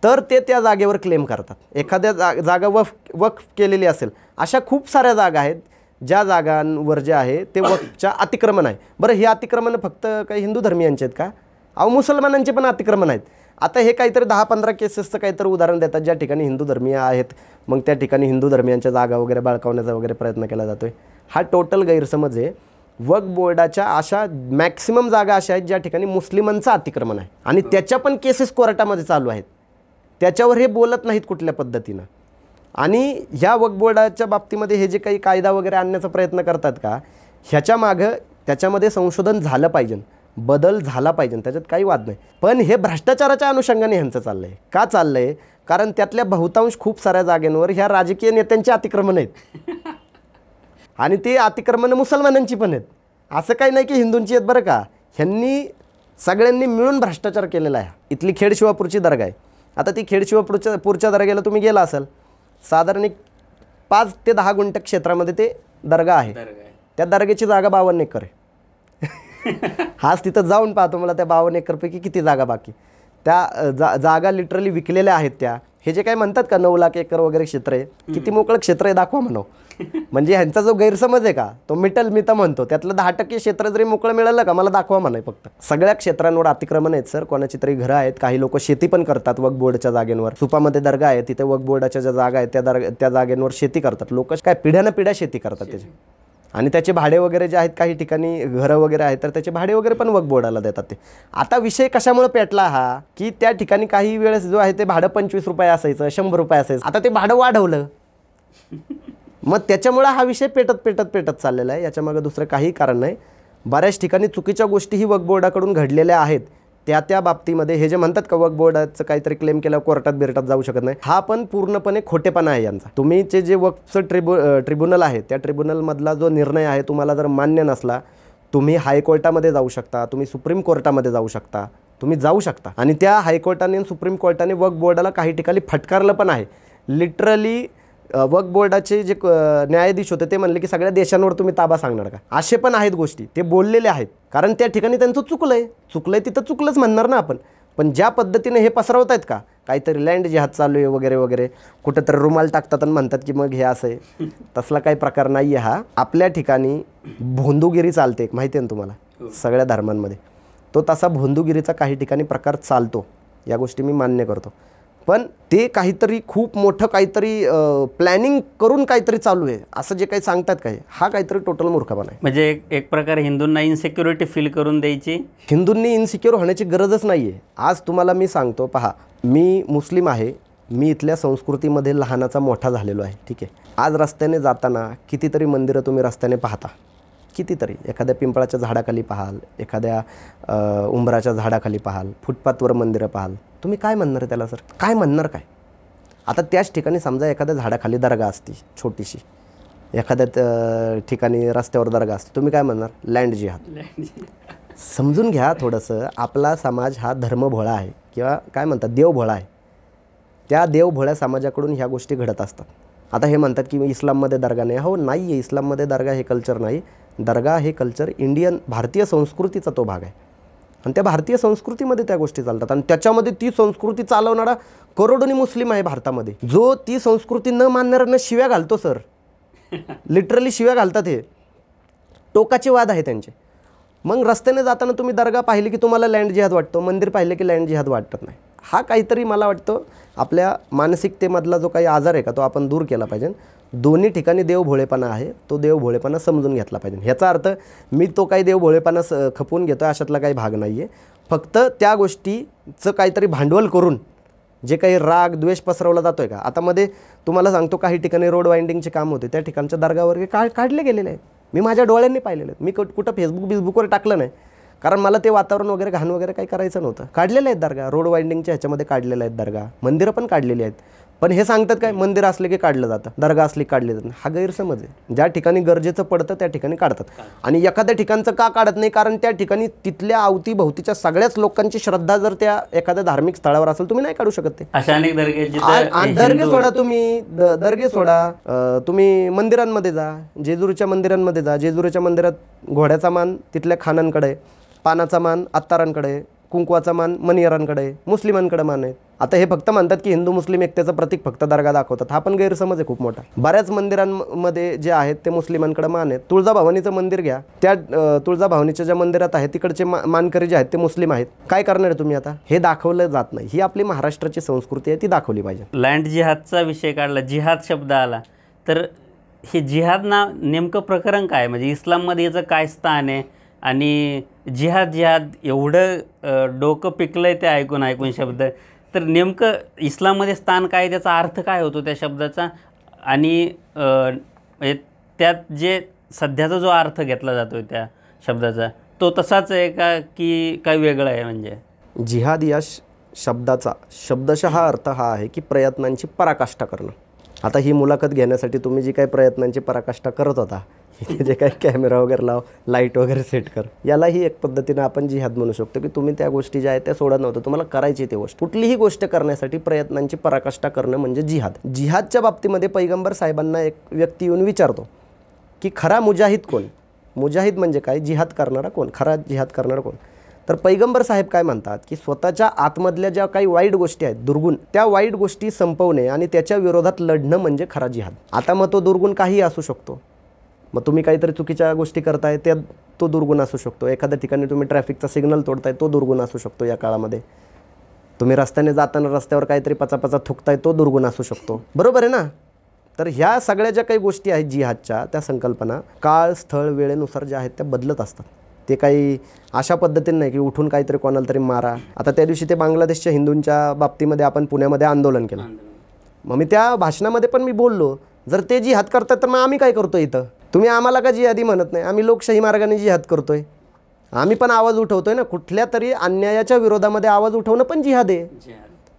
तर ते त्या जागेवर क्लेम करतात. एखाद्या जागा वक्फ केलेली असेल, अशा खूप साऱ्या जागा आहेत ज्या जागांवर जे आहे ते वक्फच्या अतिक्रमण आहे. बरं, हे अतिक्रमण फक्त काही हिंदू धर्मियांचे आहेत का? अहो, मुसलमानांचे पण अतिक्रमण आहेत. आता हे काहीतरी 10-15 केसेसचं काहीतरी उदाहरण देतात ज्या ठिकाणी हिंदू धर्मीय आहेत, मग त्या ठिकाणी हिंदू धर्मियांच्या जागा वगैरे बळकावण्याचा वगैरे प्रयत्न केला जातो आहे. हा टोटल गैरसमज आहे. वक्फ बोर्डाच्या अशा मॅक्सिमम जागा अशा आहेत ज्या ठिकाणी मुस्लिमांचं अतिक्रमण आहे, आणि त्याच्या पण केसेस कोर्टामध्ये चालू आहेत. त्याच्यावर हे बोलत नाहीत कुठल्या पद्धतीनं. आणि ह्या वक्फ बोर्डाच्या बाबतीमध्ये हे जे काही कायदा वगैरे आणण्याचा प्रयत्न करतात का, ह्याच्या मागं त्याच्यामध्ये संशोधन झालं पाहिजे, बदल झाला पाहिजे, त्याच्यात काही वाद नाही. पण हे भ्रष्टाचाराच्या अनुषंगाने ह्यांचं चाललं आहे. का चाललं आहे? कारण त्यातल्या बहुतांश खूप साऱ्या जागेंवर ह्या राजकीय नेत्यांचे अतिक्रमण आहेत, आणि ते अतिक्रमण मुसलमानांची पण आहेत. असं काही नाही की हिंदूंची आहेत बरं का. ह्यांनी सगळ्यांनी मिळून भ्रष्टाचार केलेला आहे. इथली खेडशिवापूरची दर्गा आहे. आता ती खेडशिवापूरच्या दर्ग्याला तुम्ही गेला असाल, साधारण 5 ते 10 गुंठ क्षेत्रामध्ये ते दर्गा आहे. त्या दर्ग्याची जागा 52 एकर आहे. हाच तिथं जाऊन पाहतो, मला त्या 52 एकरपैकी किती जागा बाकी. त्या जागा लिटरली विकलेल्या आहेत त्या. हे जे काय म्हणतात का 9 लाख एकर वगैरे क्षेत्र आहे, किती मोकळं क्षेत्र आहे दाखवा म्हणावं. म्हणजे ह्यांचा जो गैरसमज आहे का, तो मिटल मी तर म्हणतो, त्यातलं 10% क्षेत्र जरी मोकळं मिळालं का, मला दाखवा म्हणाय फक्त. सगळ्या क्षेत्रांवर अतिक्रमण आहेत सर. कोणाची तरी घरं आहेत, काही लोक शेती पण करतात वक्फ बोर्डच्या जागेंवर. सुपामध्ये दर्गा आहे, तिथे वक्फ बोर्डाच्या ज्या जागा आहेत त्या जागेंवर शेती करतात लोक. काय पिढ्यानपिढ्या शेती करतात त्याची, आणि त्याचे भाडे वगैरे जे आहेत, काही ठिकाणी घरं वगैरे आहेत तर त्याचे भाडे वगैरे पण वक्फ बोर्डाला देतात ते. आता विषय कशामुळे पेटला हा, की त्या ठिकाणी काही वेळेस जो आहे ते भाडं 25 रुपये असायचं, 100 रुपये असायचं, आता ते भाडं वाढवलं. मग त्याच्यामुळे हा विषय पेटत चाललेला आहे. याच्यामागं दुसरं काही कारण नाही. बऱ्याच ठिकाणी चुकीच्या गोष्टीही वक्फ बोर्डाकडून घडलेल्या आहेत. त्या बाबतीमध्ये हे जे म्हणतात का वक्फ बोर्डाचं काहीतरी क्लेम केलं कोर्टात बिरटात जाऊ शकत नाही, हा पण पूर्णपणे खोटेपणा आहे यांचा. तुम्हीचे जे वक्फचं ट्रिब्युनल आहे, त्या ट्रिब्युनलमधला जो निर्णय आहे तुम्हाला जर मान्य नसला, तुम्ही हायकोर्टामध्ये जाऊ शकता, तुम्ही सुप्रीम कोर्टामध्ये जाऊ शकता, तुम्ही जाऊ शकता. आणि त्या हायकोर्टाने आणि सुप्रीम कोर्टाने वक्फ बोर्डाला काही ठिकाणी फटकारलं पण आहे. लिटरली वक्फ बोर्डाचे जे न्यायाधीश होते ते म्हणले की सगळ्या देशांवर तुम्ही ताबा सांगणार का. असे पण आहेत गोष्टी, ते बोललेले आहेत. कारण त्या ठिकाणी त्यांचं चुकलंय तिथं चुकलंच म्हणणार ना आपण. पण ज्या पद्धतीने हे पसरवत आहेत का, काहीतरी लँड जिहाद चालू आहे वगैरे वगैरे, कुठंतरी रुमाल टाकतात आणि म्हणतात की मग हे असं आहे, तसला काही प्रकार नाही आहे हा. आपल्या ठिकाणी भोंदूगिरी चालते, माहिती आहे ना तुम्हाला, सगळ्या धर्मांमध्ये तो तसा भोंदूगिरीचा काही ठिकाणी प्रकार चालतो. या गोष्टी मी मान्य करतो. पण ते काहीतरी खूप मोठं काहीतरी प्लॅनिंग करून काहीतरी चालू आहे असं जे काही सांगतात काय, हा काहीतरी टोटल मूर्खपणा आहे. म्हणजे एक प्रकारे हिंदूंना इन्सिक्युरिटी फील करून द्यायची. हिंदूंनी इन्सिक्युअर होण्याची गरजच नाही आहे. आज तुम्हाला मी सांगतो, पहा, मी मुस्लिम आहे, मी इथल्या संस्कृतीमध्ये लहानाचा मोठा झालेलो आहे, ठीक आहे. आज रस्त्याने जाताना कितीतरी मंदिरं तुम्ही रस्त्याने पाहता, कितीतरी. एखाद्या पिंपळाच्या झाडाखाली पाहाल, एखाद्या उंबराच्या झाडाखाली पाहाल, फुटपाथवर मंदिरं पाहाल. तुम्ही काय म्हणणार त्याला सर, काय म्हणणार काय? आता त्याच ठिकाणी समजा एखाद्या झाडाखाली दर्गा असते छोटीशी, एखाद्या ठिकाणी रस्त्यावर दर्गा असते, तुम्ही काय म्हणणार? लँड जिहाद. समजून घ्या थोडंसं, आपला समाज हा धर्मभोळा आहे किंवा काय म्हणतात देवभोळा आहे. त्या देवभोळ्या समाजाकडून ह्या गोष्टी घडत असतात. आता हे म्हणतात की इस्लाममध्ये दर्गा नाही. हो, नाही आहे, इस्लाममध्ये दर्गा हे कल्चर नाही. दर्गा हे कल्चर भारतीय संस्कृतीचा तो भाग आहे, आणि त्या भारतीय संस्कृतीमध्ये त्या गोष्टी चालतात. आणि त्याच्यामध्ये ती संस्कृती चालवणारा करोडोनी मुस्लिम आहे भारतामध्ये, जो ती संस्कृती न मानणाऱ्यांना शिव्या घालतो सर. लिटरली शिव्या घालतात. हे टोकाचे वाद आहे त्यांचे. मग रस्त्याने जाताना तुम्ही दर्गा पाहिले की तुम्हाला लँड जिहाद वाटतो, मंदिर पाहिले की लँड जिहाद वाटत नाही. हा काहीतरी मला वाटतं आपल्या मानसिकतेमधला जो काही आजार आहे का तो आपण दूर केला पाहिजे. दोन्ही ठिकाणी देवभोळेपणा आहे, तो देवभोळेपणा समजून घेतला पाहिजे. ह्याचा अर्थ मी तो काही देवभोळेपणा खपवून घेतो अशातला काही भाग नाही आहे. फक्त त्या गोष्टीचं काहीतरी भांडवल करून जे काही राग द्वेष पसरवला जातो आहे का, आता मध्ये तुम्हाला सांगतो काही ठिकाणी रोड वाइंडिंगचे काम होते, त्या ठिकाणच्या दर्गावर काढले गेलेले आहेत. मी माझ्या डोळ्यांनी पाहिलेले आहेत. मी कुठं फेसबुकवर टाकलं नाही, कारण मला ते वातावरण वगैरे घाण वगैरे काही करायचं नव्हतं. काढलेले आहेत दर्गा, रोड वाइंडिंगच्या ह्याच्यामध्ये काढलेले आहेत दर्गा, मंदिरं पण काढलेली आहेत. पण हे सांगतात काय, मंदिर असले की काढलं जातं, दर्गा असली काढले जातं. हा गैरसमज आहे. ज्या ठिकाणी गरजेचं पडतं त्या ठिकाणी काढतात. आणि एखाद्या ठिकाणचं का काढत नाही, कारण त्या ठिकाणी तिथल्या अवतीभोवतीच्या सगळ्याच लोकांची श्रद्धा जर त्या एखाद्या धार्मिक स्थळावर असेल, तुम्ही नाही काढू शकत ते. अशा अनेक दर्गे दर्गे सोडा, तुम्ही दर्गे सोडा, तुम्ही मंदिरांमध्ये जा, जेजुरीच्या मंदिरांमध्ये जा. जेजुरीच्या मंदिरात घोड्याचा मान तिथल्या खानांकडे, पानाचा मान अत्तारांकडे, कुंकवाचा मान मनियरांकडे, मुस्लिमांकडे मान आहे. आता हे फक्त म्हणतात की हिंदू मुस्लिम एकतेचं प्रतीक फक्त दर्गा दाखवतात. हा पण गैरसमज आहे खूप मोठा. बऱ्याच मंदिरांमध्ये जे आहेत ते मुस्लिमांकडे मान आहेत. तुळजाभवानीचं मंदिर घ्या, त्या तुळजाभवानीच्या ज्या मंदिरात आहे तिकडचे मानकरी जे आहेत ते मुस्लिम आहेत. काय करणार आहे तुम्ही आता? हे दाखवलं जात नाही. ही आपली महाराष्ट्राची संस्कृती आहे, ती दाखवली पाहिजे. लँड जिहादचा विषय काढला, जिहाद शब्द आला, तर हे जिहाद ना नेमकं प्रकरण काय, म्हणजे इस्लाममध्ये याचं काय स्थान आहे? आणि जिहाद एवढं डोकं पिकलं आहे ते ऐकून शब्द, तर नेमकं इस्लाममध्ये स्थान काय, त्याचा अर्थ काय होतो त्या शब्दाचा? आणि त्यात जे सध्याचा जो अर्थ घेतला जातो त्या शब्दाचा, तो तसाच आहे का की काय वेगळं आहे? म्हणजे जिहाद या शब्दाचा शब्दशः अर्थ हा आहे की प्रयत्नांची पराकाष्ठा करणं. आता ही मुलाखत घेण्यासाठी तुम्ही जी काही प्रयत्नांची पराकाष्ठा करत होता, जे काही कॅमेरा वगैरे लाव, लाईट वगैरे सेट कर, यालाही एक पद्धतीनं आपण जिहाद म्हणू शकतो की तुम्ही त्या गोष्टी ज्या आहेत त्या सोडत नव्हतं, तुम्हाला करायची ती गोष्ट. कुठलीही गोष्ट करण्यासाठी प्रयत्नांची पराकाष्ठा करणं म्हणजे जिहाद. जिहादच्या बाबतीमध्ये पैगंबर साहेबांना एक व्यक्ती येऊन विचारतो की खरा मुजाहिद कोण? मुजाहिद म्हणजे काय? जिहाद करणारा कोण? खरा जिहाद करणारा कोण? तर पैगंबर साहेब काय म्हणतात की स्वतःच्या आतमधल्या ज्या काही वाईट गोष्टी आहेत, दुर्गुण, त्या वाईट गोष्टी संपवणे आणि त्याच्या विरोधात लढणं म्हणजे खरा जिहाद. आता मग तो दुर्गुण काही असू शकतो. मग तुम्ही काहीतरी चुकीच्या गोष्टी करताय, त्या तो दुर्गुण असू शकतो. एखाद्या ठिकाणी तुम्ही ट्रॅफिकचा सिग्नल तोडताय, तो दुर्गुण असू शकतो. या काळामध्ये तुम्ही रस्त्याने जाताना रस्त्यावर काहीतरी पचापचा थुकताय, तो दुर्गुण असू शकतो. बरोबर आहे ना? तर ह्या सगळ्या ज्या काही गोष्टी आहेत जिहादच्या, त्या संकल्पना काळ स्थळ वेळेनुसार ज्या आहेत त्या बदलत असतात. ते काही अशा पद्धतीने नाही की उठून काहीतरी कोणाला तरी मारा. आता त्या दिवशी ते बांगलादेशच्या हिंदूंच्या बाबतीमध्ये आपण पुण्यामध्ये आंदोलन केलं. मग मी त्या भाषणामध्ये पण मी बोललो, जर ते जिहाद करतात तर मग आम्ही काय करतो इथं? तुम्ही आम्हाला का जिहादी म्हणत नाही? आम्ही लोकशाही मार्गाने जिहाद करतोय. आम्ही पण आवाज उठवतोय ना. कुठल्या तरी अन्यायाच्या विरोधामध्ये आवाज उठवणं पण जिहाद आहे.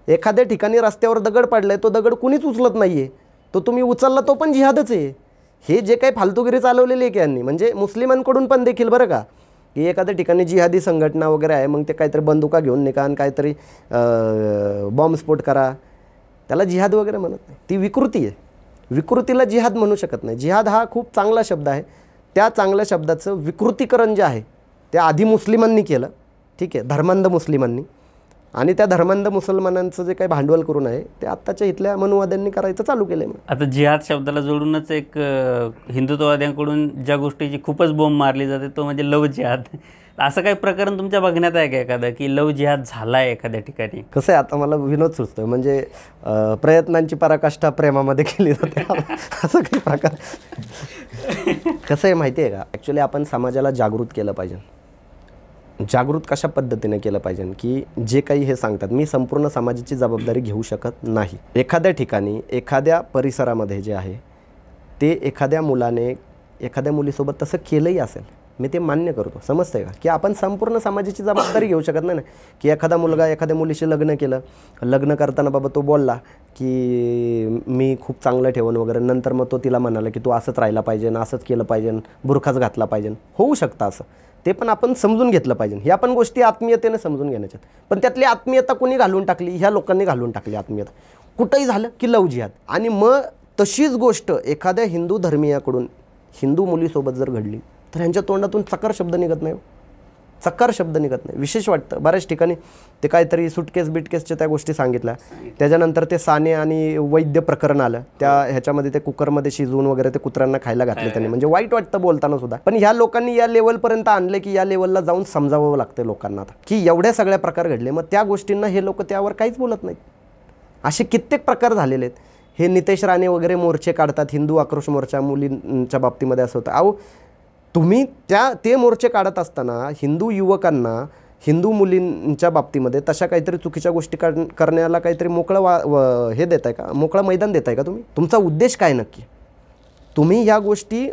एखाद्या ठिकाणी रस्त्यावर दगड पडलाय, तो दगड कुणीच उचलत नाहीये, तो तुम्ही उचलला, तो पण जिहादच आहे. हे जे काही फालतूगिरी चालवलेली आहे की यांनी, म्हणजे मुस्लिमांकडून पण देखील बरं का, की एखाद्या ठिकाणी जिहादी संघटना वगैरे आहे, मग ते काहीतरी बंदुका घेऊन निघा, काहीतरी बॉम्बस्फोट करा, त्याला जिहाद वगैरे म्हणत नाही. ती विकृती आहे. विकृतीला जिहाद म्हणू शकत नाही. जिहाद हा खूप चांगला शब्द आहे. त्या चांगल्या शब्दाचं विकृतीकरण जे आहे ते आधी मुस्लिमांनी केलं, ठीक आहे, धर्मांध मुस्लिमांनी, आणि त्या धर्मांध मुसलमानांचं जे काही भांडवल करून आहे ते आत्ताच्या इथल्या मनुवाद्यांनी करायचं चालू केलं आहे. आता जिहाद शब्दाला जोडूनच एक हिंदुत्ववाद्यांकडून ज्या गोष्टीची खूपच बोंब मारली जाते तो म्हणजे लव जिहाद. असं काही प्रकरण तुमच्या बघण्यात आहे का एखादं, की लव जिहाद झाला आहे एखाद्या ठिकाणी? कसं आहे, आता मला विनोद सुचतोय, म्हणजे प्रयत्नांची पराकाष्ठा प्रेमामध्ये केली जाते असं काही प्रकार. कसं आहे माहिती आहे का, ॲक्च्युली आपण समाजाला जागृत केलं पाहिजे. जागृत कशा पद्धतीने केलं पाहिजे की जे काही हे सांगतात, मी संपूर्ण समाजाची जबाबदारी घेऊ शकत नाही. एखाद्या ठिकाणी एखाद्या परिसरामध्ये जे आहे ते एखाद्या मुलाने एखाद्या मुलीसोबत तसं केलंही असेल, मी ते मान्य करतो, समजतंय का, की आपण संपूर्ण समाजाची जबाबदारी घेऊ शकत नाही ना. की एखादा मुलगा एखाद्या मुलीशी लग्न केलं, लग्न करताना बाबा तो बोलला की मी खूप चांगलं ठेवून वगैरे, नंतर मग तो तिला म्हणाला की तू असंच राहिला पाहिजे, असंच केलं पाहिजे, बुरखाच घातला पाहिजे. होऊ शकतं असं, ते पण आपण समजून घेतलं पाहिजे. ह्या पण गोष्टी आत्मीयतेने समजून घेण्याच्यात. पण त्यातली आत्मीयता कोणी घालून टाकली? ह्या लोकांनी घालून टाकली आत्मीयता. कुठंही झालं की लव जिहाद. आणि मग तशीच गोष्ट एखाद्या हिंदू धर्मीयाकडून हिंदू मुलीसोबत जर घडली तर ह्यांच्या तोंडातून चकार शब्द निघत नाही. चकार शब्द निघत नाही. विशेष वाटतं बऱ्याच ठिकाणी ते काहीतरी सुटकेस बिटकेसच्या त्या गोष्टी सांगितल्या. त्याच्यानंतर ते साने आणि वैद्य प्रकरण आलं, त्या ह्याच्यामध्ये ते कुकरमध्ये शिजवून वगैरे ते कुत्र्यांना खायला घातले त्यांनी. म्हणजे वाईट वाटतं बोलताना सुद्धा. पण ह्या लोकांनी या लेवलपर्यंत आणले की या लेवलला जाऊन समजावं लागतं लोकांना आता की एवढ्या सगळ्या प्रकार घडले. मग त्या गोष्टींना हे लोक त्यावर काहीच बोलत नाहीत. असे कित्येक प्रकार झालेले आहेत. हे नितेश राणे वगैरे मोर्चे काढतात, हिंदू आक्रोश मोर्चा मुलींच्या बाबतीमध्ये असं होतं. अहो तुम्ही ते मोर्चे काढत असताना हिंदू युवकांना हिंदू मुलींच्या बाबतीमध्ये तशा काहीतरी चुकीच्या गोष्टी करण्याला काहीतरी मोकळं हे देताय का, मोकळं मैदान देताय का तुम्ही? तुमचा उद्देश काय नक्की? तुम्ही ह्या गोष्टी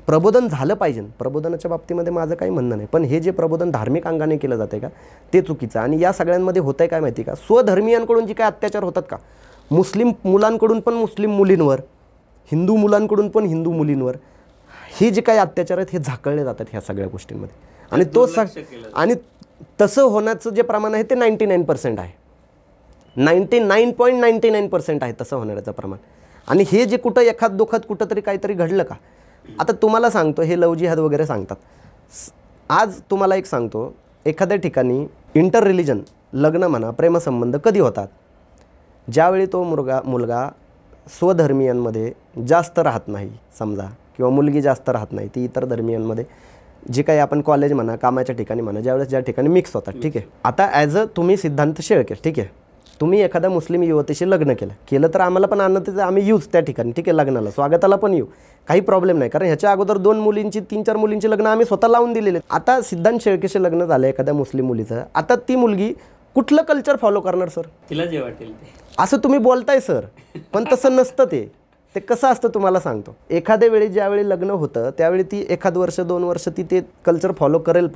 प्रबोधन झालं पाहिजे, प्रबोधनाच्या बाबतीमध्ये माझं काही म्हणणं नाही. पण हे जे प्रबोधन धार्मिक अंगाने केलं जातं का ते चुकीचं. आणि या सगळ्यांमध्ये होतं आहे काय माहिती का, स्वधर्मीयांकडून जे काय अत्याचार होतात का, मुस्लिम मुलांकडून पण मुस्लिम मुलींवर, हिंदू मुलांकडून पण हिंदू मुलींवर, हे जे काही अत्याचार आहेत हे झाकळले जातात ह्या सगळ्या गोष्टींमध्ये. आणि तसं होण्याचं जे प्रमाण आहे ते 99% आहे, 99.99% आहे तसं होण्याचं प्रमाण. आणि हे जे कुठं एखाद दुखत कुठंतरी काहीतरी घडलं का, आता तुम्हाला सांगतो हे लव जिहाद वगैरे सांगतात. आज तुम्हाला एक सांगतो, एखाद्या ठिकाणी इंटर रिलिजन लग्न म्हणा, प्रेमसंबंध कधी होतात? ज्यावेळी तो मुलगा स्वधर्मीयांमध्ये जास्त राहत नाही समजा, किंवा मुलगी जास्त राहत नाही, ती इतर धर्मियांमध्ये जे काही आपण कॉलेज म्हणा, कामाच्या ठिकाणी म्हणा, ज्यावेळेस ज्या ठिकाणी मिक्स होतात. ठीक आहे, आता ॲज अ तुम्ही सिद्धांत शेळके, ठीक आहे, तुम्ही एखाद्या मुस्लिम युवतीशी लग्न केलं तर आम्हाला पण आनंद, आम्ही येऊच त्या ठिकाणी, ठीक आहे, लग्नाला स्वागताला पण येऊ, काही प्रॉब्लेम नाही. कारण ह्याच्या अगोदर 2 मुलींची 3-4 मुलींची लग्न आम्ही स्वतः लावून दिलेले. आता सिद्धांत शेळकेशी लग्न झालं एखाद्या मुस्लिम मुलीचं, आता ती मुलगी कुठलं कल्चर फॉलो करणार सर? तिला जे वाटेल ते असं तुम्ही बोलताय सर, पण तसं नसतं. ते कसं असतं तुम्हाला सांगतो. एखाद्या वेळी ज्यावेळी लग्न होतं त्यावेळी ती 1 वर्ष 2 वर्ष ती ते कल्चर फॉलो करेल,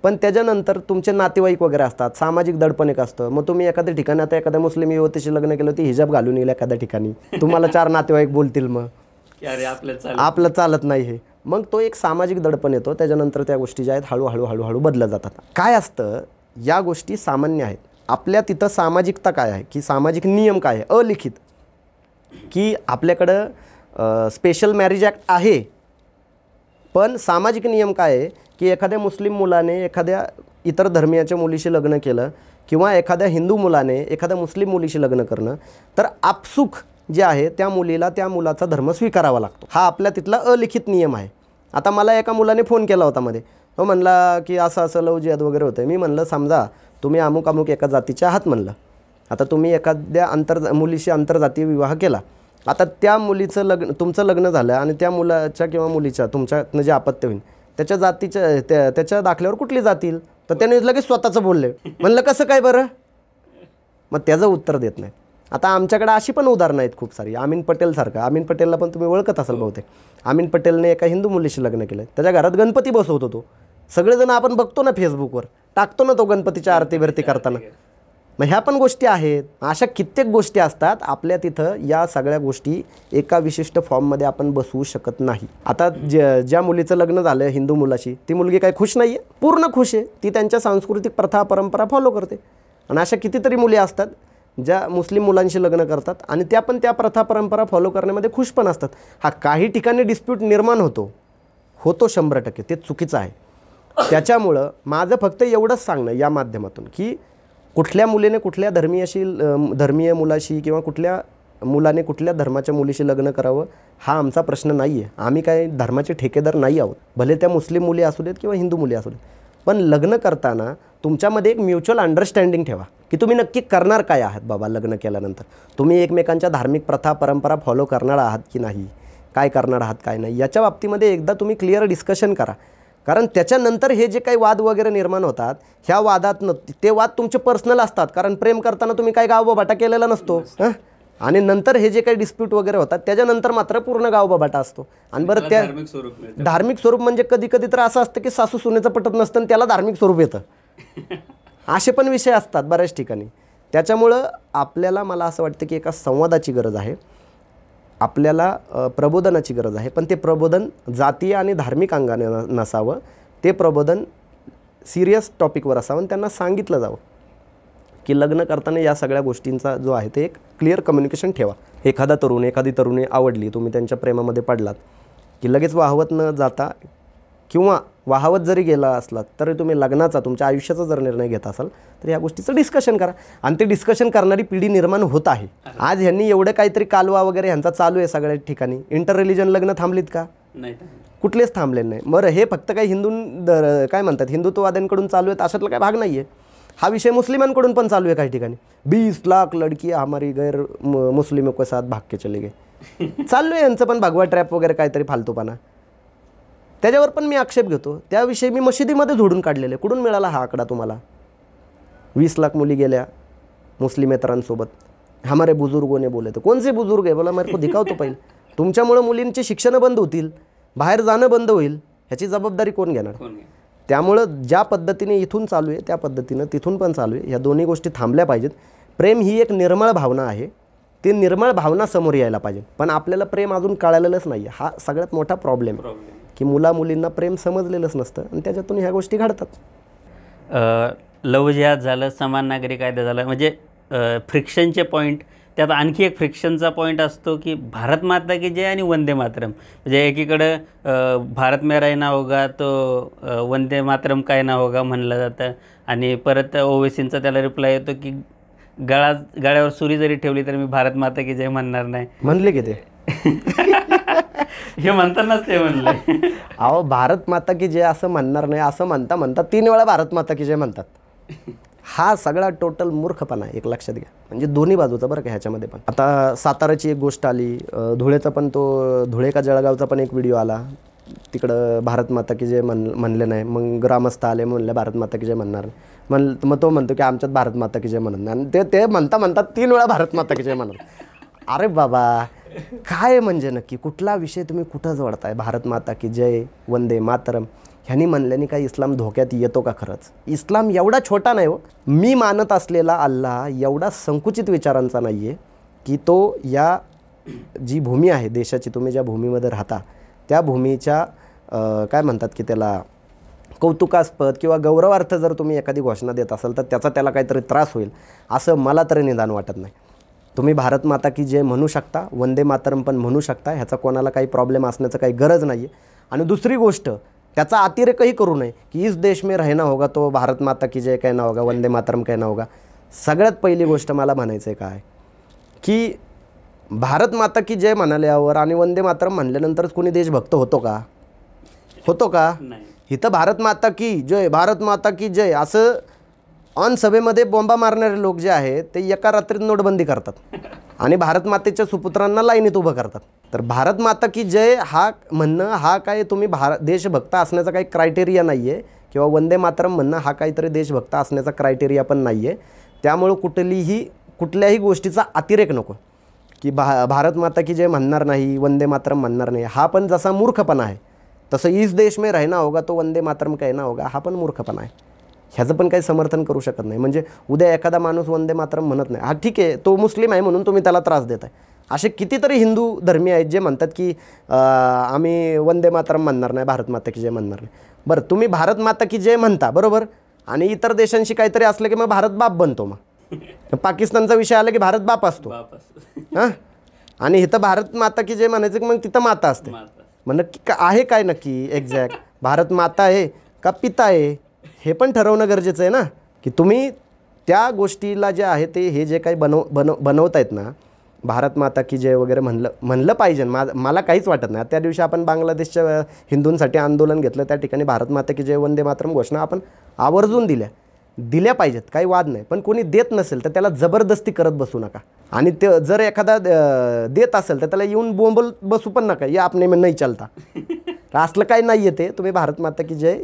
पण त्याच्यानंतर तुमचे नातेवाईक वगैरे असतात, सामाजिक दडपण एक असतं. मग तुम्ही एखाद्या ठिकाणी, आता एखाद्या मुस्लिम युवतीशी लग्न केलं, ती हिजाब घालून येईल एखाद्या ठिकाणी, तुम्हाला 4 नातेवाईक बोलतील मग आपलं चालत नाही हे, मग तो एक सामाजिक दडपण येतो. त्याच्यानंतर त्या गोष्टी ज्या आहेत हळूहळू बदलत जातात. काय असतं, या गोष्टी सामान्य आहेत. आपल्या तिथं सामाजिकता काय आहे, की सामाजिक नियम काय आहे अलिखित, की आपल्याकडं स्पेशल मॅरेज ॲक्ट आहे, पण सामाजिक नियम काय आहे की एखाद्या मुस्लिम मुलाने एखाद्या इतर धर्मियाच्या मुलीशी लग्न केलं, किंवा एखाद्या हिंदू मुलाने एखाद्या मुस्लिम मुलीशी लग्न करणं, तर आपसुक जे आहे त्या मुलीला त्या मुलाचा धर्म स्वीकारावा लागतो. हा आपल्या तिथला अलिखित नियम आहे. आता मला एका मुलाने फोन केला होता मध्ये, तो म्हणला की असं लव जिहाद वगैरे होतं. मी म्हणलं समजा तुम्ही अमुक एका जातीचे आहात म्हणलं, आता तुम्ही एखाद्या मुलीशी आंतरजातीय विवाह केला, आता त्या मुलीचं तुमचं लग्न झालं आणि त्या मुलाच्या किंवा मुलीच्या तुमच्यातनं जे अपत्य होईल त्याच्या जातीच्या त्याच्या दाखल्यावर कुठली जातील, तर त्याने लगेच स्वतःचं बोलले. म्हणलं कसं काय बरं? मग त्याचं उत्तर देत नाही. आता आमच्याकडे अशी पण उदाहरणं आहेत खूप सारी. अमीन पटेलसारखं, अमीन पटेलला पण तुम्ही ओळखत असाल बहुतेक. अमीन पटेलने एका हिंदू मुलीशी लग्न केलं, त्याच्या घरात गणपती बसवतो तो. सगळेजण आपण बघतो ना, फेसबुकवर टाकतो ना तो गणपतीच्या आरती बिरती करताना. मग ह्या पण गोष्टी आहेत. अशा कित्येक गोष्टी असतात आपल्या तिथं. या सगळ्या गोष्टी एका विशिष्ट फॉर्ममध्ये आपण बसवू शकत नाही. आता ज्या मुलीचं लग्न झालं हिंदू मुलाशी, ती मुलगी काय खुश नाही आहे? पूर्ण खुश आहे. ती त्यांच्या सांस्कृतिक प्रथा परंपरा फॉलो करते. आणि अशा कितीतरी मुली असतात ज्या मुस्लिम मुलांशी लग्न करतात आणि त्या पण त्या प्रथा परंपरा फॉलो करण्यामध्ये खुश पण असतात. हा काही ठिकाणी डिस्प्यूट निर्माण होतो 100%, ते चुकीचं आहे. त्याच्यामुळं माझं फक्त एवढंच सांगणं या माध्यमातून की कुठल्या मुलीने कुठल्या धर्मीय मुलाशी किंवा कुठल्या मुलाने कुठल्या धर्माच्या मुलीशी लग्न करावं हा आमचा प्रश्न नाही आहे. आम्ही काय धर्माचे ठेकेदार नाही आहोत. भले त्या मुस्लिम मुली असू देत किंवा हिंदू मुली असू देत, पण लग्न करताना तुमच्यामध्ये एक म्युच्युअल अंडरस्टँडिंग ठेवा की तुम्ही नक्की करणार काय आहात बाबा. लग्न केल्यानंतर तुम्ही एकमेकांच्या धार्मिक प्रथा परंपरा फॉलो करणार आहात की नाही, काय करणार आहात काय नाही, याच्या बाबतीमध्ये एकदा तुम्ही क्लिअर डिस्कशन करा. कारण त्याच्यानंतर हे जे काही वाद वगैरे निर्माण होतात, ह्या वादात ते वाद तुमचे पर्सनल असतात. कारण प्रेम करताना तुम्ही काय गावबाटा केलेला नसतो, आणि नंतर हे जे काही डिस्प्यूट वगैरे होतात त्याच्यानंतर मात्र पूर्ण गावबाटा असतो. आणि बरं त्या धार्मिक स्वरूप म्हणजे कधी कधी तर असं असतं की सासू सुनेचं पटत नसतं आणि त्याला धार्मिक स्वरूप येतं. असे पण विषय असतात बऱ्याच ठिकाणी. त्याच्यामुळं आपल्याला, मला असं वाटतं की एका संवादाची गरज आहे, आपल्याला प्रबोधनाची गरज आहे. पण ते प्रबोधन जातीय आणि धार्मिक अंगाने नसावं. ते प्रबोधन सिरियस टॉपिकवर असावं आणि त्यांना सांगितलं जावं की लग्न करताना या सगळ्या गोष्टींचा जो आहे ते एक क्लिअर कम्युनिकेशन ठेवा. एखादी तरुणी आवडली, तुम्ही त्यांच्या प्रेमामध्ये पडलात की लगेच वाहवत न जाता, किंवा वाहवत जरी गेला असला तरी तुम्ही लग्नाचा तुमच्या आयुष्याचा जर निर्णय घेत असाल तर या गोष्टीचं डिस्कशन करा. आणि ते डिस्कशन करणारी पिढी निर्माण होत आहे. आज ह्यांनी एवढं काहीतरी कालवा वगैरे ह्यांचा चालू आहे सगळ्या ठिकाणी. इंटर रिलिजन लग्न थांबलीत का? नाही, कुठलेच थांबले नाही. बरं, हे फक्त काही काय म्हणतात हिंदुत्ववाद्यांकडून चालू आहेत अशातला काही भाग नाही आहे. हा विषय मुस्लिमांकडून पण चालू आहे काही ठिकाणी. 20 लाख लडकी हमारी गैर मुस्लिमों के साथ भाग के चले गए. चालू आहे यांचं पण भगवा ट्रॅप वगैरे काहीतरी फालतूपणा. त्याच्यावर पण मी आक्षेप घेतो. त्याविषयी मी मशिदीमध्ये झोडून काढलेले. कुठून मिळाला हा आकडा तुम्हाला? 20 लाख मुली गेल्या मुस्लिमेतरांसोबत. हमारे बुजुर्गों ने बोले. तर कोणचे बुजुर्ग आहे बोला, मेरे को दिखावतो पहिले. तुमच्यामुळं मुलींची शिक्षणं बंद होतील, बाहेर जाणं बंद होईल, ह्याची जबाबदारी कोण घेणार? त्यामुळं ज्या पद्धतीने इथून चालू आहे त्या पद्धतीनं तिथून पण चालू आहे. ह्या दोन्ही गोष्टी थांबल्या पाहिजेत. प्रेम ही एक निर्मळ भावना आहे. ती निर्मळ भावना समोर यायला पाहिजे. पण आपल्याला प्रेम अजून कळालेलंच नाही. हा सगळ्यात मोठा प्रॉब्लेम की मुलींना प्रेम समजलेलंच नसतं आणि त्याच्यातून ह्या गोष्टी घडतात. लव जिहाद झालं, समान नागरी कायदा झाला, म्हणजे फ्रिक्शनचे पॉईंट. त्यात आणखी एक फ्रिक्शनचा पॉईंट असतो की भारत माता की जय आणि वंदे मातरम. म्हणजे एकीकडं भारत में रहना होगा तो वंदे मातरम काय ना होगा म्हणलं जातं. आणि परत ओवेसींचा त्याला रिप्लाय येतो की गळ्यावर सुरी जरी ठेवली तर मी भारत माता की जय म्हणणार नाही. म्हणले की ते हे म्हणतानाच ते म्हणले. अहो, भारत माता की जय असं म्हणणार नाही, असं म्हणता 3 वेळा भारत माता की जय म्हणतात. हा सगळा टोटल मूर्खपणा आहे, एक लक्षात घ्या. म्हणजे दोन्ही बाजूचा बरं का ह्याच्यामध्ये पण. आता साताराची एक गोष्ट आली, धुळेचा पण तो धुळे का जळगावचा पण एक व्हिडिओ आला. तिकडं भारत माता की जय म्हणले नाही. मग ग्रामस्थ आले म्हणले भारत माता की जय म्हणणार नाही. मग तो म्हणतो की आमच्यात भारत माता की जय म्हणत नाही. आणि ते म्हणता 3 वेळा भारत माता की जय म्हणणार. अरे बाबा, काय म्हणजे नक्की कुठला विषय तुम्ही कुठं जोडताय? भारत माता की जय, वंदे मातरम ह्यांनी म्हणल्याने काही इस्लाम धोक्यात येतो का? खरंच इस्लाम एवढा छोटा नाही हो. मी मानत असलेला अल्लाह एवढा संकुचित विचारांचा नाही आहे की तो या जी भूमी आहे देशाची, तुम्ही ज्या भूमीमध्ये राहता त्या भूमीच्या काय म्हणतात की त्याला कौतुकास्पद किंवा गौरवार्थ जर तुम्ही एखादी घोषणा देत असाल तर त्याचा त्याला काहीतरी त्रास होईल असं मला तरी निदान वाटत नाही. तुम्ही भारत माता की जय म्हणू शकता, वंदे मातरम पण म्हणू शकता. ह्याचा कोणाला काही प्रॉब्लेम असण्याचं काही गरज नाही आहे. आणि दुसरी गोष्ट, त्याचा अतिरेकही करू नये की इस देश में रहना होगा तो भारत माता की जय कहना होगा, वंदे मातरम कहना होगा. सगळ्यात पहिली गोष्ट मला म्हणायचं आहे काय की भारत माता की जय म्हणाल्यावर आणि वंदे मातरम म्हणल्यानंतरच कोणी देशभक्त होतो का? होतो का? इथं भारत माता की जय, भारत माता की जय असं ऑन सभेमध्ये बॉम्बा मारणारे लोक जे आहेत ते एका रात्रीत नोटबंदी करतात आणि भारत मातेच्या सुपुत्रांना लाईनीत उभं करतात. तर भारत माता की जय हा म्हणणं हा काय तुम्ही देशभक्त असण्याचा काही क्रायटेरिया नाही आहे किंवा वंदे मातरम म्हणणं हा काहीतरी देशभक्त असण्याचा क्रायटेरिया पण नाही आहे. त्यामुळं कुठल्याही गोष्टीचा अतिरेक नको की भारत माता की जय म्हणणार नाही, वंदे मातरम म्हणणार नाही. हा पण जसा मूर्खपणा आहे तसं इस देश में रहना होगा तो वंदे मातरम कहना होगा हा पण मूर्खपणा आहे. ह्याचं पण काही समर्थन करू शकत नाही. म्हणजे उद्या एखादा माणूस वंदे मातरम म्हणत नाही, हा ठीक आहे तो मुस्लिम आहे म्हणून तुम्ही त्याला त्रास देताय. असे कितीतरी हिंदू धर्मीय आहेत जे म्हणतात की आम्ही वंदे मातरम म्हणणार नाही, भारत माता की जय म्हणणार नाही. बरं, तुम्ही भारत माता की जय म्हणता बरोबर, आणि इतर देशांशी काहीतरी असलं की मग भारत बाप बनतो. मग पाकिस्तानचा विषय आला की भारत बाप असतो हां, आणि इथं भारत माता की जय म्हणायचं की मग तिथं माता असते. मग नक्की आहे काय नक्की एक्झॅक्ट भारत माता आहे का पिता आहे हे पण ठरवणं गरजेचं आहे ना. की तुम्ही त्या गोष्टीला जे आहे ते हे जे काही बनवतायत ना, भारत माता की जय वगैरे म्हणलं पाहिजे. मला काहीच वाटत नाही. त्या दिवशी आपण बांगलादेशच्या हिंदूंसाठी आंदोलन घेतलं, त्या ठिकाणी भारत माता की जय, वंदे मातरम घोषणा आपण आवर्जून दिल्या पाहिजेत, काही वाद नाही. पण कोणी देत नसेल तर त्याला जबरदस्ती करत बसू नका. आणि ते जर एखादा देत असेल तर त्याला येऊन बोंबल बसू पण नका, या आपने में नाही चालता. असलं काही नाही आहे. ते तुम्ही भारत माता की जय,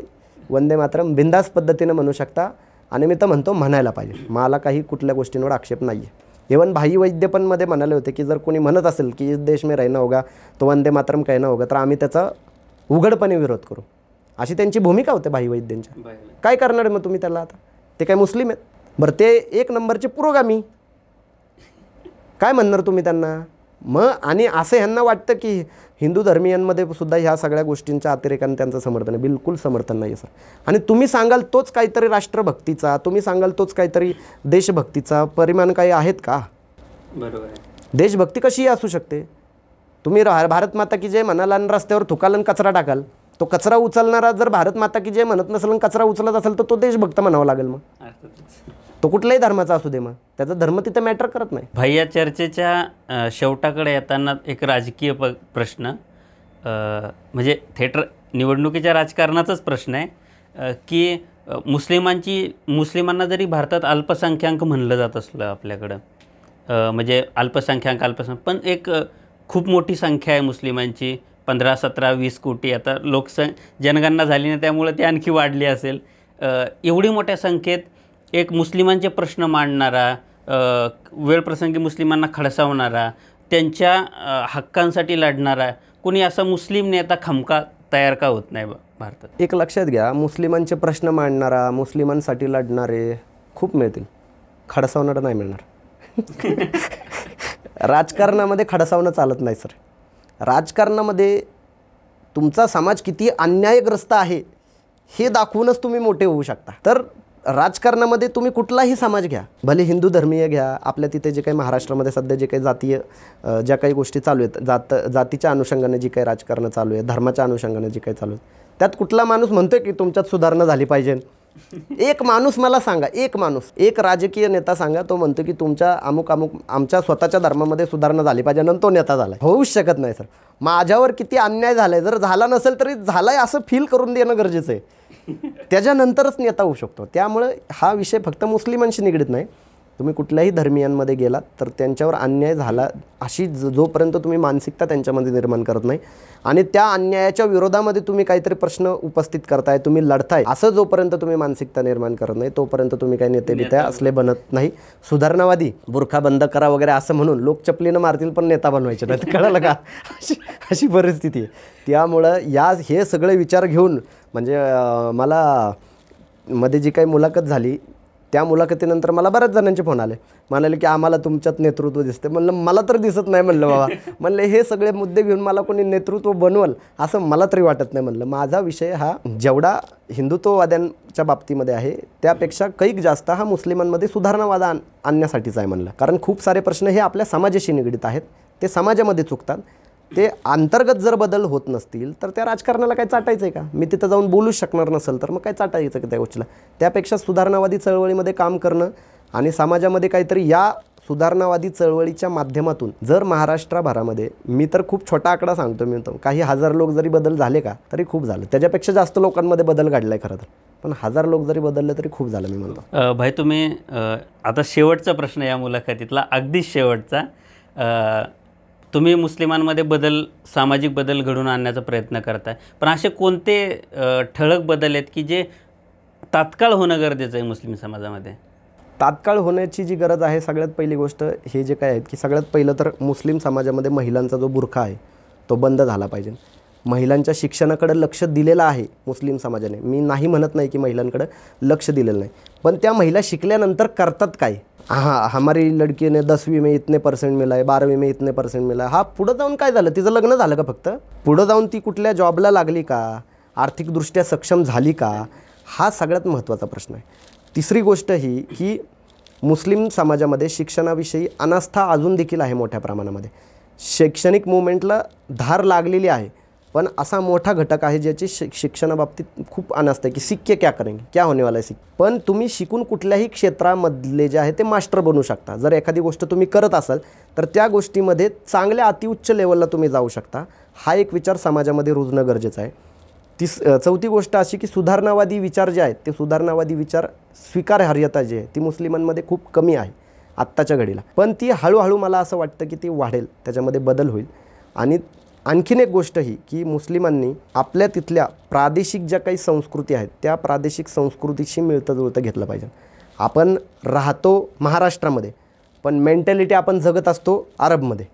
वंदे मातरम बिंदास पद्धतीनं म्हणू शकता. आणि मी तर म्हणतो म्हणायला पाहिजे. मला काही कुठल्या गोष्टींवर आक्षेप नाही आहे. इवन भाई वैद्य पण मध्ये म्हणाले होते की जर कोणी म्हणत असेल की इस देश में रहना होगा तो वंदे मातरम कहना होगा तर आम्ही त्याचा उघडपणे विरोध करू, अशी त्यांची भूमिका होते भाई वैद्यांच्या. काय करणार मग तुम्ही त्याला? आता ते काय मुस्लिम आहेत? बरं, ते 1 नंबरचे पुरोगामी, काय म्हणणार तुम्ही त्यांना? मग आणि असं ह्यांना वाटतं की हिंदू धर्मीयांमध्ये सुद्धा ह्या सगळ्या गोष्टींच्या अतिरेकाने त्यांचं समर्थन आहे. बिलकुल समर्थन नाही आहे सर. आणि तुम्ही सांगाल तोच काहीतरी राष्ट्रभक्तीचा, तुम्ही सांगाल तोच काहीतरी देशभक्तीचा परिमाण काही आहेत का? बरोबर आहे. देशभक्ती कशी असू शकते? तुम्ही भारत माता की जय म्हणाल आणि रस्त्यावर थुकाल आणि कचरा टाकाल, तो कचरा उचलणारा जर भारत माता की जय म्हणत नसेल आणि कचरा उचलत असेल तर तो देशभक्त म्हणावा लागेल. मग तो कुठल्याही धर्माचा असू दे, मग त्याचा धर्म तिथं मॅटर करत नाही. भाई, या चर्चेच्या शेवटाकडे येताना एक राजकीय प्रश्न, म्हणजे थेट निवडणुकीच्या राजकारणाचाच प्रश्न आहे की मुस्लिमांना जरी भारतात अल्पसंख्याक म्हणलं जात असलं आपल्याकडं, म्हणजे अल्पसंख्याक पण एक खूप मोठी संख्या आहे मुस्लिमांची, 15, 17, 20 कोटी. आता जनगणना झाली ना, त्यामुळे ती आणखी वाढली असेल. एवढी मोठ्या संख्येत एक मुस्लिमांचे प्रश्न मांडणारा, वेळप्रसंगी मुस्लिमांना खडसावणारा, त्यांच्या हक्कांसाठी लढणारा कोणी असा मुस्लिम नेता खमका तयार का होत नाही भारतात? एक लक्षात घ्या, मुस्लिमांचे प्रश्न मांडणारा, मुस्लिमांसाठी लढणारे खूप मिळतील, खडसावणारा नाही मिळणार. राजकारणामध्ये खडसावणं चालत नाही सर. राजकारणामध्ये तुमचा समाज किती अन्यायग्रस्त आहे हे दाखवूनच तुम्ही मोठे होऊ शकता. तर राजकारणामध्ये तुम्ही कुठलाही समाज घ्या, भले हिंदू धर्मीय घ्या, आपल्या तिथे जे काही महाराष्ट्रामध्ये सध्या जे काही जातीय ज्या काही गोष्टी चालू आहेत, जातीच्या अनुषंगाने जी काही राजकारणं चालू आहे, धर्माच्या अनुषंगाने जी काही चालू आहे, त्यात कुठला माणूस म्हणतोय की तुमच्यात सुधारणा झाली पाहिजे? एक माणूस मला सांगा, एक माणूस, एक राजकीय नेता सांगा, तो म्हणतो की तुमच्या अमुक आमच्या स्वतःच्या धर्मामध्ये सुधारणा झाली पाहिजे आणि तो नेता झाला? होऊच शकत नाही सर. माझ्यावर किती अन्याय झालाय, जर झाला नसेल तरी झालाय असं फील करून देणं गरजेचं आहे, त्याच्यानंतरच नेता होऊ शकतो. त्यामुळे हा विषय फक्त मुस्लिमांशी निगडीत नाही. तुम्ही कुठल्याही धर्मियांमध्ये गेलात तर त्यांच्यावर अन्याय झाला अशी जोपर्यंत तुम्ही मानसिकता त्यांच्यामध्ये निर्माण करत नाही आणि त्या अन्यायाच्या विरोधामध्ये तुम्ही काहीतरी प्रश्न उपस्थित करताय, तुम्ही लढताय, असं जोपर्यंत तुम्ही मानसिकता निर्माण करत नाही तोपर्यंत तुम्ही काही नेते बिते असले बनत नाही. सुधारणावादी, बुरखा बंद करा वगैरे असं म्हणून लोक चपलीनं मारतील पण नेता बनवायचे नाही, कळलं का? अशी परिस्थिती आहे. त्यामुळं हे सगळे विचार घेऊन म्हणजे मला मध्ये जी काही मुलाखत झाली त्या मुलाखतीनंतर मला बऱ्याच जणांचे फोन आले, म्हणाले की आम्हाला तुमच्यात नेतृत्व दिसते. म्हणलं मला तर दिसत नाही. म्हणलं बाबा, म्हणलं हे सगळे मुद्दे घेऊन मला कोणी नेतृत्व बनवल असं मला तरी वाटत नाही. म्हणलं माझा विषय हा जेवढा हिंदुत्ववाद्यांच्या बाबतीमध्ये आहे त्यापेक्षा कैक जास्त हा मुस्लिमांमध्ये सुधारणावाद आणण्यासाठीच आहे. म्हणलं कारण खूप सारे प्रश्न हे आपल्या समाजाशी निगडीत आहेत, ते समाजामध्ये चुकतात. ते अंतर्गत जर बदल होत नसतील तर त्या राजकारणाला काय चाटायचं आहे का? मी तिथं जाऊन बोलूच शकणार नसेल तर मग काय चाटायचं का त्या गोष्टीला? त्यापेक्षा सुधारणावादी चळवळीमध्ये काम करणं आणि समाजामध्ये काहीतरी या सुधारणावादी चळवळीच्या माध्यमातून जर महाराष्ट्रभरामध्ये, मी तर खूप छोटा आकडा सांगतो, मी तो काही हजार लोक जरी बदल झाले का तरी खूप झालं. त्याच्यापेक्षा जास्त लोकांमध्ये बदल घडला आहे खरं तर, पण 1000 लोक जरी बदलले तरी खूप झालं मी म्हणतो. भाई, तुम्ही आता शेवटचा प्रश्न या मुलाखतीतला, अगदीच शेवटचा, तुम्ही मुस्लिमांमध्ये सामाजिक बदल घडवून आणण्याचा प्रयत्न करताय, पण असे कोणते ठळक बदल आहेत की जे तात्काळ होणं गरजेचं आहे मुस्लिम समाजामध्ये? तात्काळ होण्याची जी गरज आहे, सगळ्यात पहिली गोष्ट हे जे काय आहेत की सगळ्यात पहिलं तर मुस्लिम समाजामध्ये महिलांचा जो बुरखा आहे तो बंद झाला पाहिजे. महिलांच्या शिक्षणाकडे लक्ष दिलेलं आहे मुस्लिम समाजाने, मी नाही म्हणत नाही की महिलांकडे लक्ष दिलेलं नाही, पण त्या महिला शिकल्यानंतर करतात काय? हाँ, हमारी लड़की ने 10वीं में इतने % मिला है, 12वीं में इतने % मिला है. हा पुढं जाऊन काय झालं? तिचं लग्न झालं का फक्त? पुढं जाऊन ती कुठल्या जॉबला लागली का? आर्थिकदृष्ट्या सक्षम झाली का? हा सगळ्यात महत्त्वाचा प्रश्न आहे. तिसरी गोष्ट ही की मुस्लिम समाजामध्ये शिक्षणाविषयी अनास्था अजून देखील आहे मोठ्या प्रमाणामध्ये. शैक्षणिक मुवमेंटला धार लागलेली आहे, पण असा मोठा घटक आहे ज्याची शिक्षणाबाबतीत खूप अनास्था आहे की सीख के क्या करेंगे, क्या होने वाला है सीख. पण तुम्ही शिकून कुठल्याही क्षेत्रामधले जे आहे ते मास्टर बनू शकता. जर एखादी गोष्ट तुम्ही करत असाल तर त्या गोष्टीमध्ये चांगल्या अतिउच्च लेवलला तुम्ही जाऊ शकता. हा एक विचार समाजामध्ये रुजणं गरजेचं आहे. चौथी गोष्ट अशी की सुधारणावादी विचार जे आहेत ते सुधारणावादी विचार स्वीकारार्हता जी आहे ती मुस्लिमांमध्ये खूप कमी आहे आत्ताच्या घडीला, पण ती हळूहळू मला असं वाटतं की ती वाढेल, त्याच्यामध्ये बदल होईल. आणि आणखीन एक गोष्ट ही की मुस्लिमांनी आपल्या तिथल्या प्रादेशिक ज्या काही संस्कृती आहेत त्या प्रादेशिक संस्कृतीशी मिळतं जुळतं घेतलं पाहिजे. आपण राहतो महाराष्ट्रामध्ये पण मेंटॅलिटी आपण जगत असतो अरबमध्ये.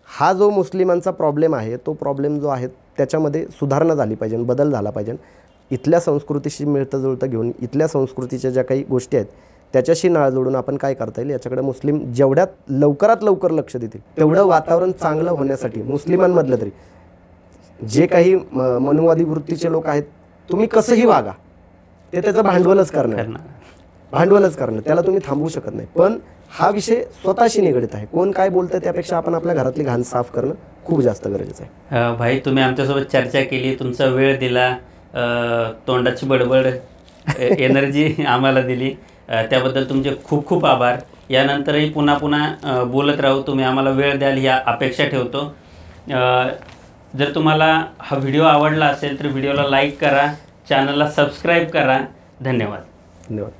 हा जो मुस्लिमांचा प्रॉब्लेम आहे तो प्रॉब्लेम जो आहे त्याच्यामध्ये सुधारणा झाली पाहिजे, बदल झाला पाहिजे. इथल्या संस्कृतीशी मिळतं जुळतं घेऊन इथल्या संस्कृतीच्या ज्या काही गोष्टी आहेत त्याच्याशी नाळ जोडून आपण काय करता येईल याच्याकडे मुस्लिम जेवढ्यात लवकरात लवकर लक्ष देतील तेवढं वातावरण चांगलं होण्यासाठी मुस्लिमांमधलं तरी जे काही मनुवादी वृत्तीचे लोक आहेत तुम्ही कसंही वागा ते त्याचं भांडवलच करणार. भांडवलच करणं, त्याला तुम्ही थांबवू शकत नाही. पण हा विषय स्वतःशी निगडीत आहे. कोण काय बोलतं त्यापेक्षा आपण आपल्या घरातली घाण साफ करणं खूप जास्त गरजेचं आहे. भाई, तुम्ही आमच्यासोबत चर्चा केली, तुमचा वेळ दिला, तोंडाची बडबड एनर्जी आम्हाला दिली, त्याबद्दल तुमचे खूप खूप आभार. यानंतरही पुन्हा पुन्हा बोलत राहू, तुम्ही आम्हाला वेळ द्याल या अपेक्षा ठेवतो. जर तुम्हाला हा व्हिडिओ आवडला असेल तर व्हिडिओला लाईक करा, चॅनलला सबस्क्राईब करा. धन्यवाद. धन्यवाद.